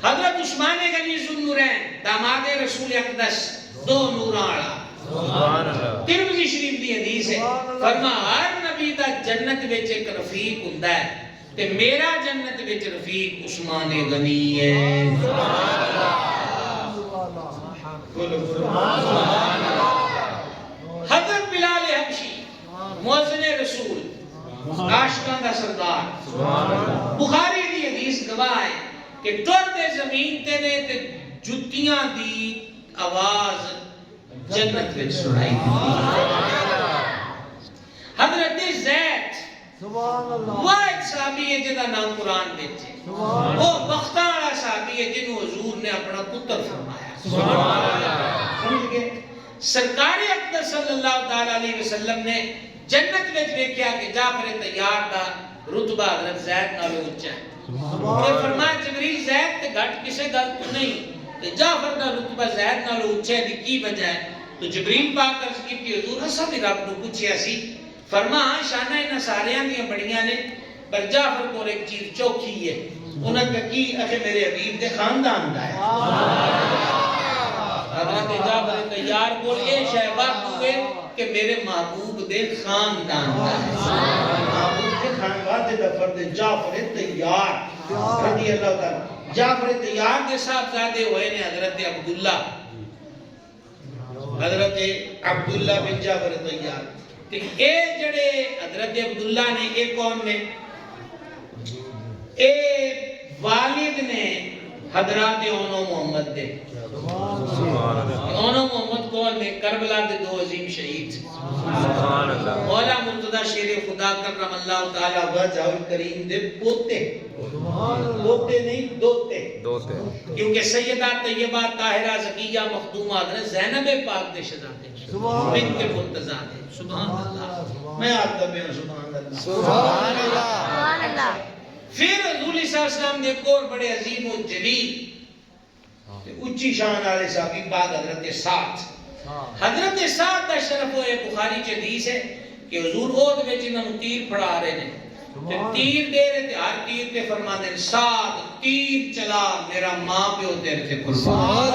حضرت عثمان غنی ذوالنورین داماد رسول اقدس دو نوراں والا سبحان اللہ ترمذی شریف دی حدیث ہے فرما ہر نبی دا جنت وچ ایک رفیق ہوندا ہے تے میرا جنت وچ رفیق عثمان غنی ہے سبحان اللہ حضرت بلال حبشی مؤذن رسول عاشقاں دا سردار بخاری دی حدیث گواہ ہے کہ ٹردے زمین تے نے تے جتیاں دی آواز جنت وچ سنائی حضرت زید سبحان اللہ وہ ایک صحابی ہے جدا نام قرآن وچ ہے وہ بختاں والا صحابی ہے جنوں حضور نے اپنا پتر فرمایا سبحان اللہ سمجھ گئے سرکار اقدس صلی اللہ تعالی علیہ وسلم نے جنت وچ دیکھیا کہ جعفر طیار دا رتبہ حضرت زید نالوں اونچا ہے کہ فرمایا جبریل زید تے گھٹ کسے گل تو نہیں تے جعفر دا رتبہ زید نالوں اونچا ہے دی کی وجہ ہے تو جبریل پاک عرض کی کہ حضور اساں بھی رب نو پوچھیا سی فرما شانہ انہاں ساریاں دیاں بڑیاں نے پر جعفر کو ایک چیز چوکھی ہے انہاں کہ کی اکھے میرے حبیب دے خاندان دا ہے حضرت جعفر طیار کو یہ شے بات ہوئے کہ میرے محبوب دے خاندان دا ہے محبوب دے خاندان دے فرد جعفر طیار رضی اللہ تعالی جعفر طیار کے ساتھ زیادہ ہوئے نے حضرت عبداللہ بن جعفر طیار کہ اے جڑے حضرت عبداللہ نے اے کون نے اے والد نے حضرات اونو محمد دے اونو محمد کون نے کربلا دے دو عظیم شہید مولا مرتضی حمزہ شیر خدا کرم اللہ تعالی وجہ الکریم دے پوتے پوتے نہیں دوتے کیونکہ سیدہ طیبہ طاہرہ زکیہ مخدومہ حضرت زینب پاک دے شہزادے بنت مرتضیٰ دے سبحان اللہ میں آپ کا بیان سبحان اللہ سبحان اللہ پھر حضور صلی اللہ علیہ وسلم نے ایک اور بڑے عظیم و جلیل اچھی شان والے صحابی پاک حضرت سعد حضرت سعد کا شرف ہوئے بخاری چ حدیث ہے کہ حضور عہد وچ انہاں نوں تیر پڑھا رہے نے تے تیر دے رہے تے ہر تیر تے فرماندے نے سعد تیر چلا میرا ماں پیو تیرے تے قربان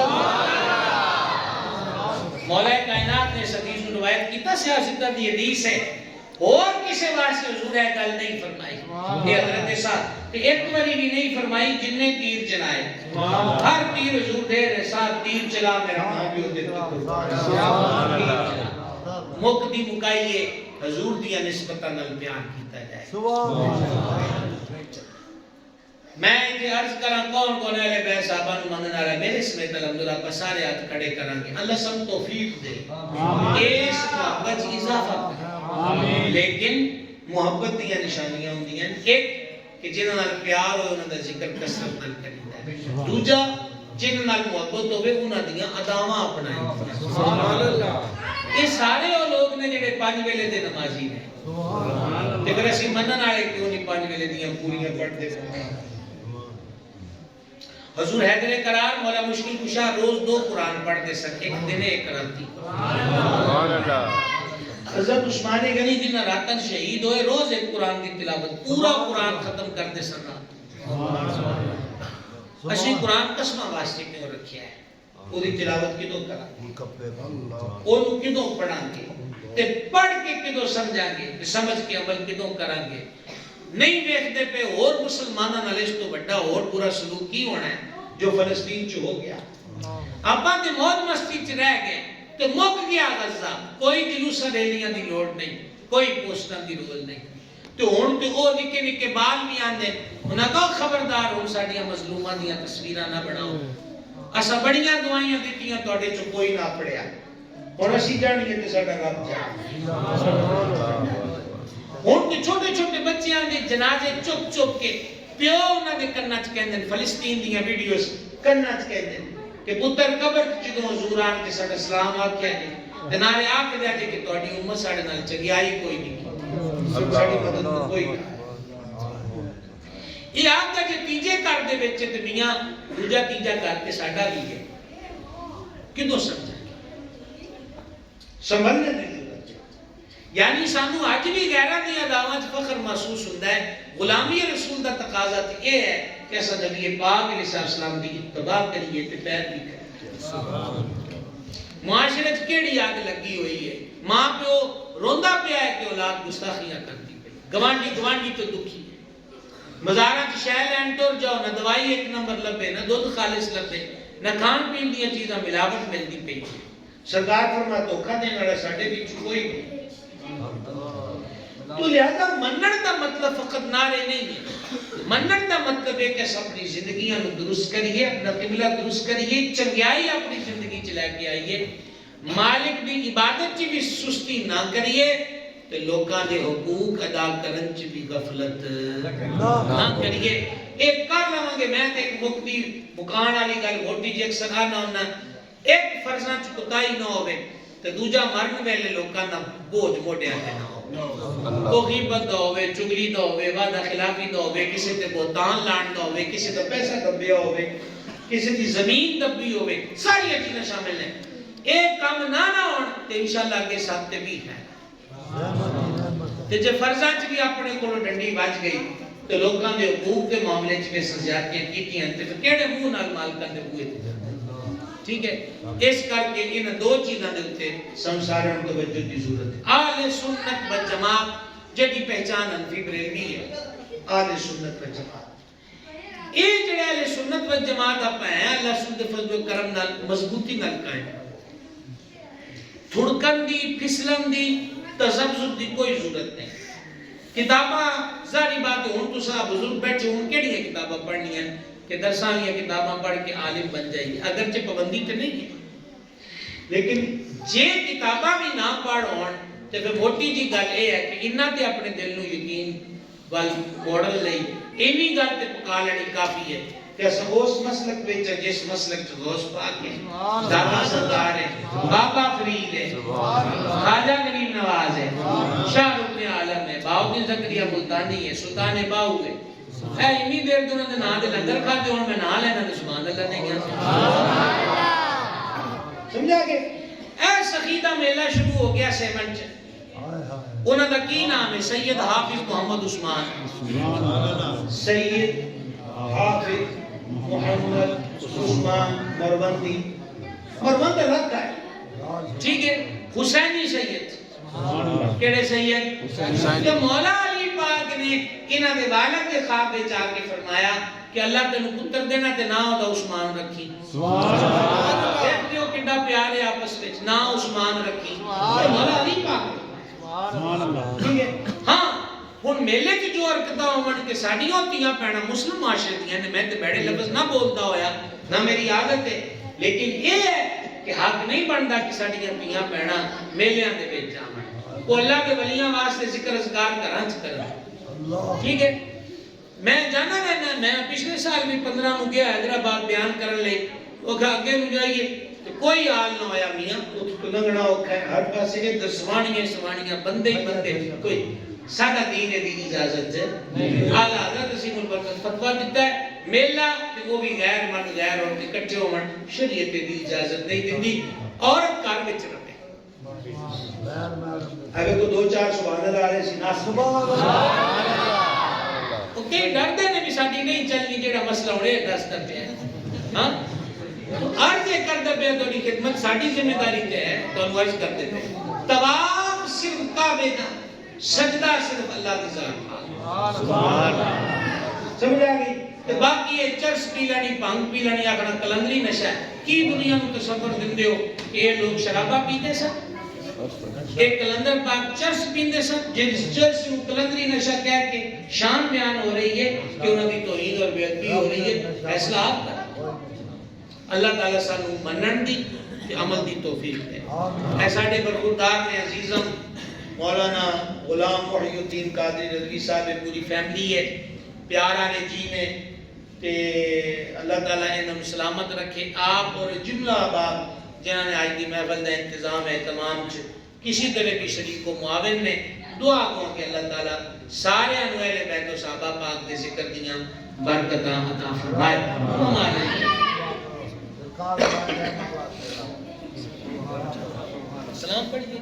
مولا کائنات نے اس حدیث کو روایت کیتا سیاستہ دی حدیث ہے اور کسی واسطے حضور نے گل نہیں فرمائی یہ حضرت سعد کہ ایک باری بھی نہیں فرمائی جن نے تیر چلائے ہر تیر حضور دے رہے ساتھ تیر چلا میرا ماں پیو تیرے تے قربان مک دی مکائیے حضور دیا نسبتاً بیان کیتا جائے میں یہ عرض کرا کون کون اہل بیت صحابہ نو منن والا میرے سمیت الحمدللہ پر سارے ہاتھ کھڑے کریں گے اللہ سب توفیق دے اس محبت اضافہ کرے لیکن محبت دیا نشانیاں ہوندی ہیں ایک کہ جنہاں نال پیار ہوئے انہاں دا ذکر کثرت نال کریدا ہے دوجا جنہاں نال محبت ہوئے انہاں دیاں اداواں اپنائیں سبحان اللہ یہ سارے وہ لوگ نے جڑے 5 ویلے دے نمازی نے تے پھر اسی منن والے کیوں نہیں 5 ویلے دیاں پوریاں پڑھدے حضور حیدر کرار مولا مشکل کشا روز 2 قرآن پڑھتے سن ایک دن ایک راتی سبحان اللہ حضرت عثمان غنی دن راتن شہید ہوئے روز ایک قرآن کی تلاوت پورا قرآن ختم کرتے سن رات اسی قرآن قسمہ واسطے کیوں رکھیا ہے پوری تلاوت کدوں کرا اور کدوں پڑھاں گے تے پڑھ کے کدوں سمجھاں گے سمجھ کے عمل کدوں کریں گے نہیں دیکھتے پہ اور مسلمانوں نال اس تو بڑا اور برا سلوک کی ہونا ہے جو فلسطین چ ہو گیا اپاں تے موج مستی چ رہ گئے تے مک گیا غزہ کوئی جلوساں ریلیاں دی لوڑ نہیں کوئی پوسٹاں دی لوڑ نہیں تے ہن تے او نکے نکے بال بھی آندے انہاں کہو خبردار ہن ساڈیاں مظلوماں دیاں تصویراں نہ بناؤ اساں بڑیاں دعائیاں دتیاں تواڈے چ کوئی نہ پڑھیا ہن اسی جانیے تے ساڈا رب جانے ہن تے چھوٹے چھوٹے بچیاں دے جنازے چپ چپ کے پیو انہاں دے کناں چ کہندے فلسطین دیاں ویڈیوز کناں چ کہندے کہ پتر قبر جدوں حضور آن کے ساڈا سلام آکھیا نے تے نالے آکھ دیا کہ تہاڈی امت ساڈے نال چنگیائی کوئی نہیں ساڈی مدد کوئی نہیں یہ آکھدا کہ تیجے گھر دے وچ تے میاں دوجا تیجا گھر تے ساڈا بھی ہے کدوں سمجھا سنبھلنے دی یعنی سانو اج بھی غیراں دی اداواں وچ فخر محسوس ہوندا ہے غلامی رسول دا تقاضا تے یہ ہے کہ اساں نبی پاک علیہ السلام دی اتباع کریے تے پیروی کریے سبحان اللہ معاشرے وچ کیڑی آگ لگی ہوئی ہے ماں پیو روندا پیا ہے کہ اولاد گستاخیاں کرتی پئی گوانڈی تو دکھی ہے مزاراں وچ شے لین ٹر جاؤ نہ دوائی ایک نمبر لبے نہ دودھ خالص لبے نہ کھان پین دی چیزاں ملاوٹ ملدی پئی سرکار فرما دھوکا دین والا ساڈے وچ کوئی نہیں تو لہذا منن دا مطلب فقط نعرے نہیں ہے منن دا مطلب ہے کہ اپنی زندگیاں نو درست کریے اپنا قبلہ درست کریے چنگیائی اپنی زندگی چ لے کے آئیے مالک دی عبادت چ بھی سستی نہ کریے تے لوکاں دے حقوق ادا کرن چ بھی غفلت نہ کریے ایک کر لواں گے میں تے ایک مفتی مکان والی گل موٹی جی اکثر آنا ہونا ایک فرضاں چ کوتاہی نہ ہوے تے دوجا مرن ویلے لوکاں دا بوجھ موڈیاں تے نہ ہو تو غیبت دا ہوئے چگلی دا ہوئے وعدہ خلافی دا ہوئے کسی تے بہتان لان دا ہوئے کسی تے پیسہ دبیا ہوئے کسی تے زمین دبی ہوئے ساری چیزیں شامل ہیں ایک کام نہ ہون تے انشاءاللہ کے ساتھ تے بھی ہے تے جے فرضاں چ بھی اپنے کولوں ڈنڈی بج گئی تے لوکاں دے حقوق دے معاملے چ بھی سزیادتیاں کیتیاں تے کیڑے منہ نال مالکاں دے بوئے تے ٹھیک ہے اس کر کے ان دو چیزاں دے اوتے سمسارن توجہ دی ضرورت ہے اہل سنت و جماعت جدی پہچان انفی بریلوی ہے اہل سنت و جماعت یہ جڑے اہل سنت و جماعت آپ ہیں اللہ سبحانہ فضل و کرم نال مضبوطی نال قائم تھڑکن دی پھسلن دی تذبذب دی کوئی ضرورت نہیں کتاباں ظاہری بات ہے ہن تساں بزرگ بیٹھے ہن کیڑی کتاباں پڑھنی ہیں کہ درساں یہ کتاباں پڑھ کے عالم بن جائیے اگرچہ پابندی تو نہیں ہے لیکن جے کتاباں بھی نہ پڑھ ہون تے پھر موٹی جی گل یہ ہے کہ انہاں تے اپنے دل نو یقین ول موڑن لئی اینی گل تے پکا لینی کافی ہے کہ اس مسلک وچ جس مسلک چ غوث پاک ہے، داتا سردار ہے، بابا فرید ہے، خواجہ غریب نواز ہے، شاہ رکن عالم ہے، بہاؤدین زکریا ملتانی ہے، سلطان باہو ہے، اے انی دیر تو انہوں نے نام دے لنگر کھاتے ہوں میں نام لینا تو سبحان اللہ نہیں گیا سمجھا کہ اے سخیدہ میلہ شروع ہو گیا سیمن چ انہوں نے کی نام ہے سید حافظ محمد عثمان، سید حافظ محمد عثمان مروندی، مروند رکھ ہے ٹھیک ہے، حسینی سید کیڑے سید کہ مولا علی پاک نے انہاں دے والد دے خواب وچ آ کے فرمایا کہ اللہ تینوں پتر دینا تے نام دا عثمان رکھی سبحان اللہ، دیکھ دیو کڈا پیار ہے آپس وچ، نام عثمان رکھی مولا علی پاک سبحان اللہ ٹھیک ہے۔ ہاں ہن میلے کی جو حرکتاں ہون کہ ساڈیاں تیاں پینا مسلم معاشرے دیاں نے، میں تے بڑے لفظ نہ بولدا ہویا نہ میری عادت ہے، لیکن یہ ہے کہ حق نہیں بندا کہ ساڈیاں تیاں پینا میلیاں دے وچ جاون، کو اللہ کے ولیاں واسطے ذکر اذکار گھراں چ کرن ٹھیک ہے۔ میں جانا رہنا، میں پچھلے سال بھی 15 نو گیا حیدرآباد بیان کرن لئی، وہ کہ اگے نو جائیے تو کوئی حال نہ ہویا میاں اتھ لنگنا اوکھا ہے، ہر پاسے کے دسوانیاں سوانیاں بندے ہی بندے، کوئی سادہ دین دی اجازت ہے اعلیٰ حضرت اسیم البرکت فتویٰ دیتا ہے میلہ کہ وہ بھی غیر مرد غیر عورت اکٹھے ہون شریعت دی اجازت نہیں دیندی، عورت گھر وچ رہے اگر کو دو چار سبحان اللہ علیہ سی نا سبحان اللہ اوکے ڈردے نے بھی ساڈی نہیں چلنی جیڑا مسئلہ ہونے دس دے پیا ہاں تو عرض یہ کر دے پیا تھوڑی خدمت ساڈی ذمہ داری تے ہے تو عرض کر دے پیا طواف صرف کعبے دا، سجدہ صرف اللہ کی ذات سبحان اللہ سمجھ آ گئی تے باقی یہ چرس پی لانی بھنگ پی لانی آکھنا کلندری نشہ ہے کی دنیا نو تصور دیندے ہو کہ یہ لوگ شرابہ پیتے سن، ایک کلندر پاک چرس پیندے سن، جس چرس کو کلندری نشہ کہہ کے شان بیان ہو رہی ہے کہ انہوں کی توہین اور بے ادبی ہو رہی ہے، فیصلہ آپ کا اللہ تعالیٰ سانو منن دی کہ عمل دی توفیق ہے۔ اے ساڈے برخوردار نے عزیزم مولانا غلام محی الدین قادری رضوی صاحب پوری فیملی ہے، پیار آنے جی نے تے اللہ تعالیٰ انہوں سلامت رکھے، آپ اور جملہ آباد جنہوں نے آج دی محفل دا انتظام ہے تمام کسی طرح کی شریک و معاون نے دعا کو کہ اللہ تعالیٰ سارے اہل بیت و صحابہ پاک دے ذکر دیاں برکتاں عطا فرمائے ہمارے سلام پڑھیے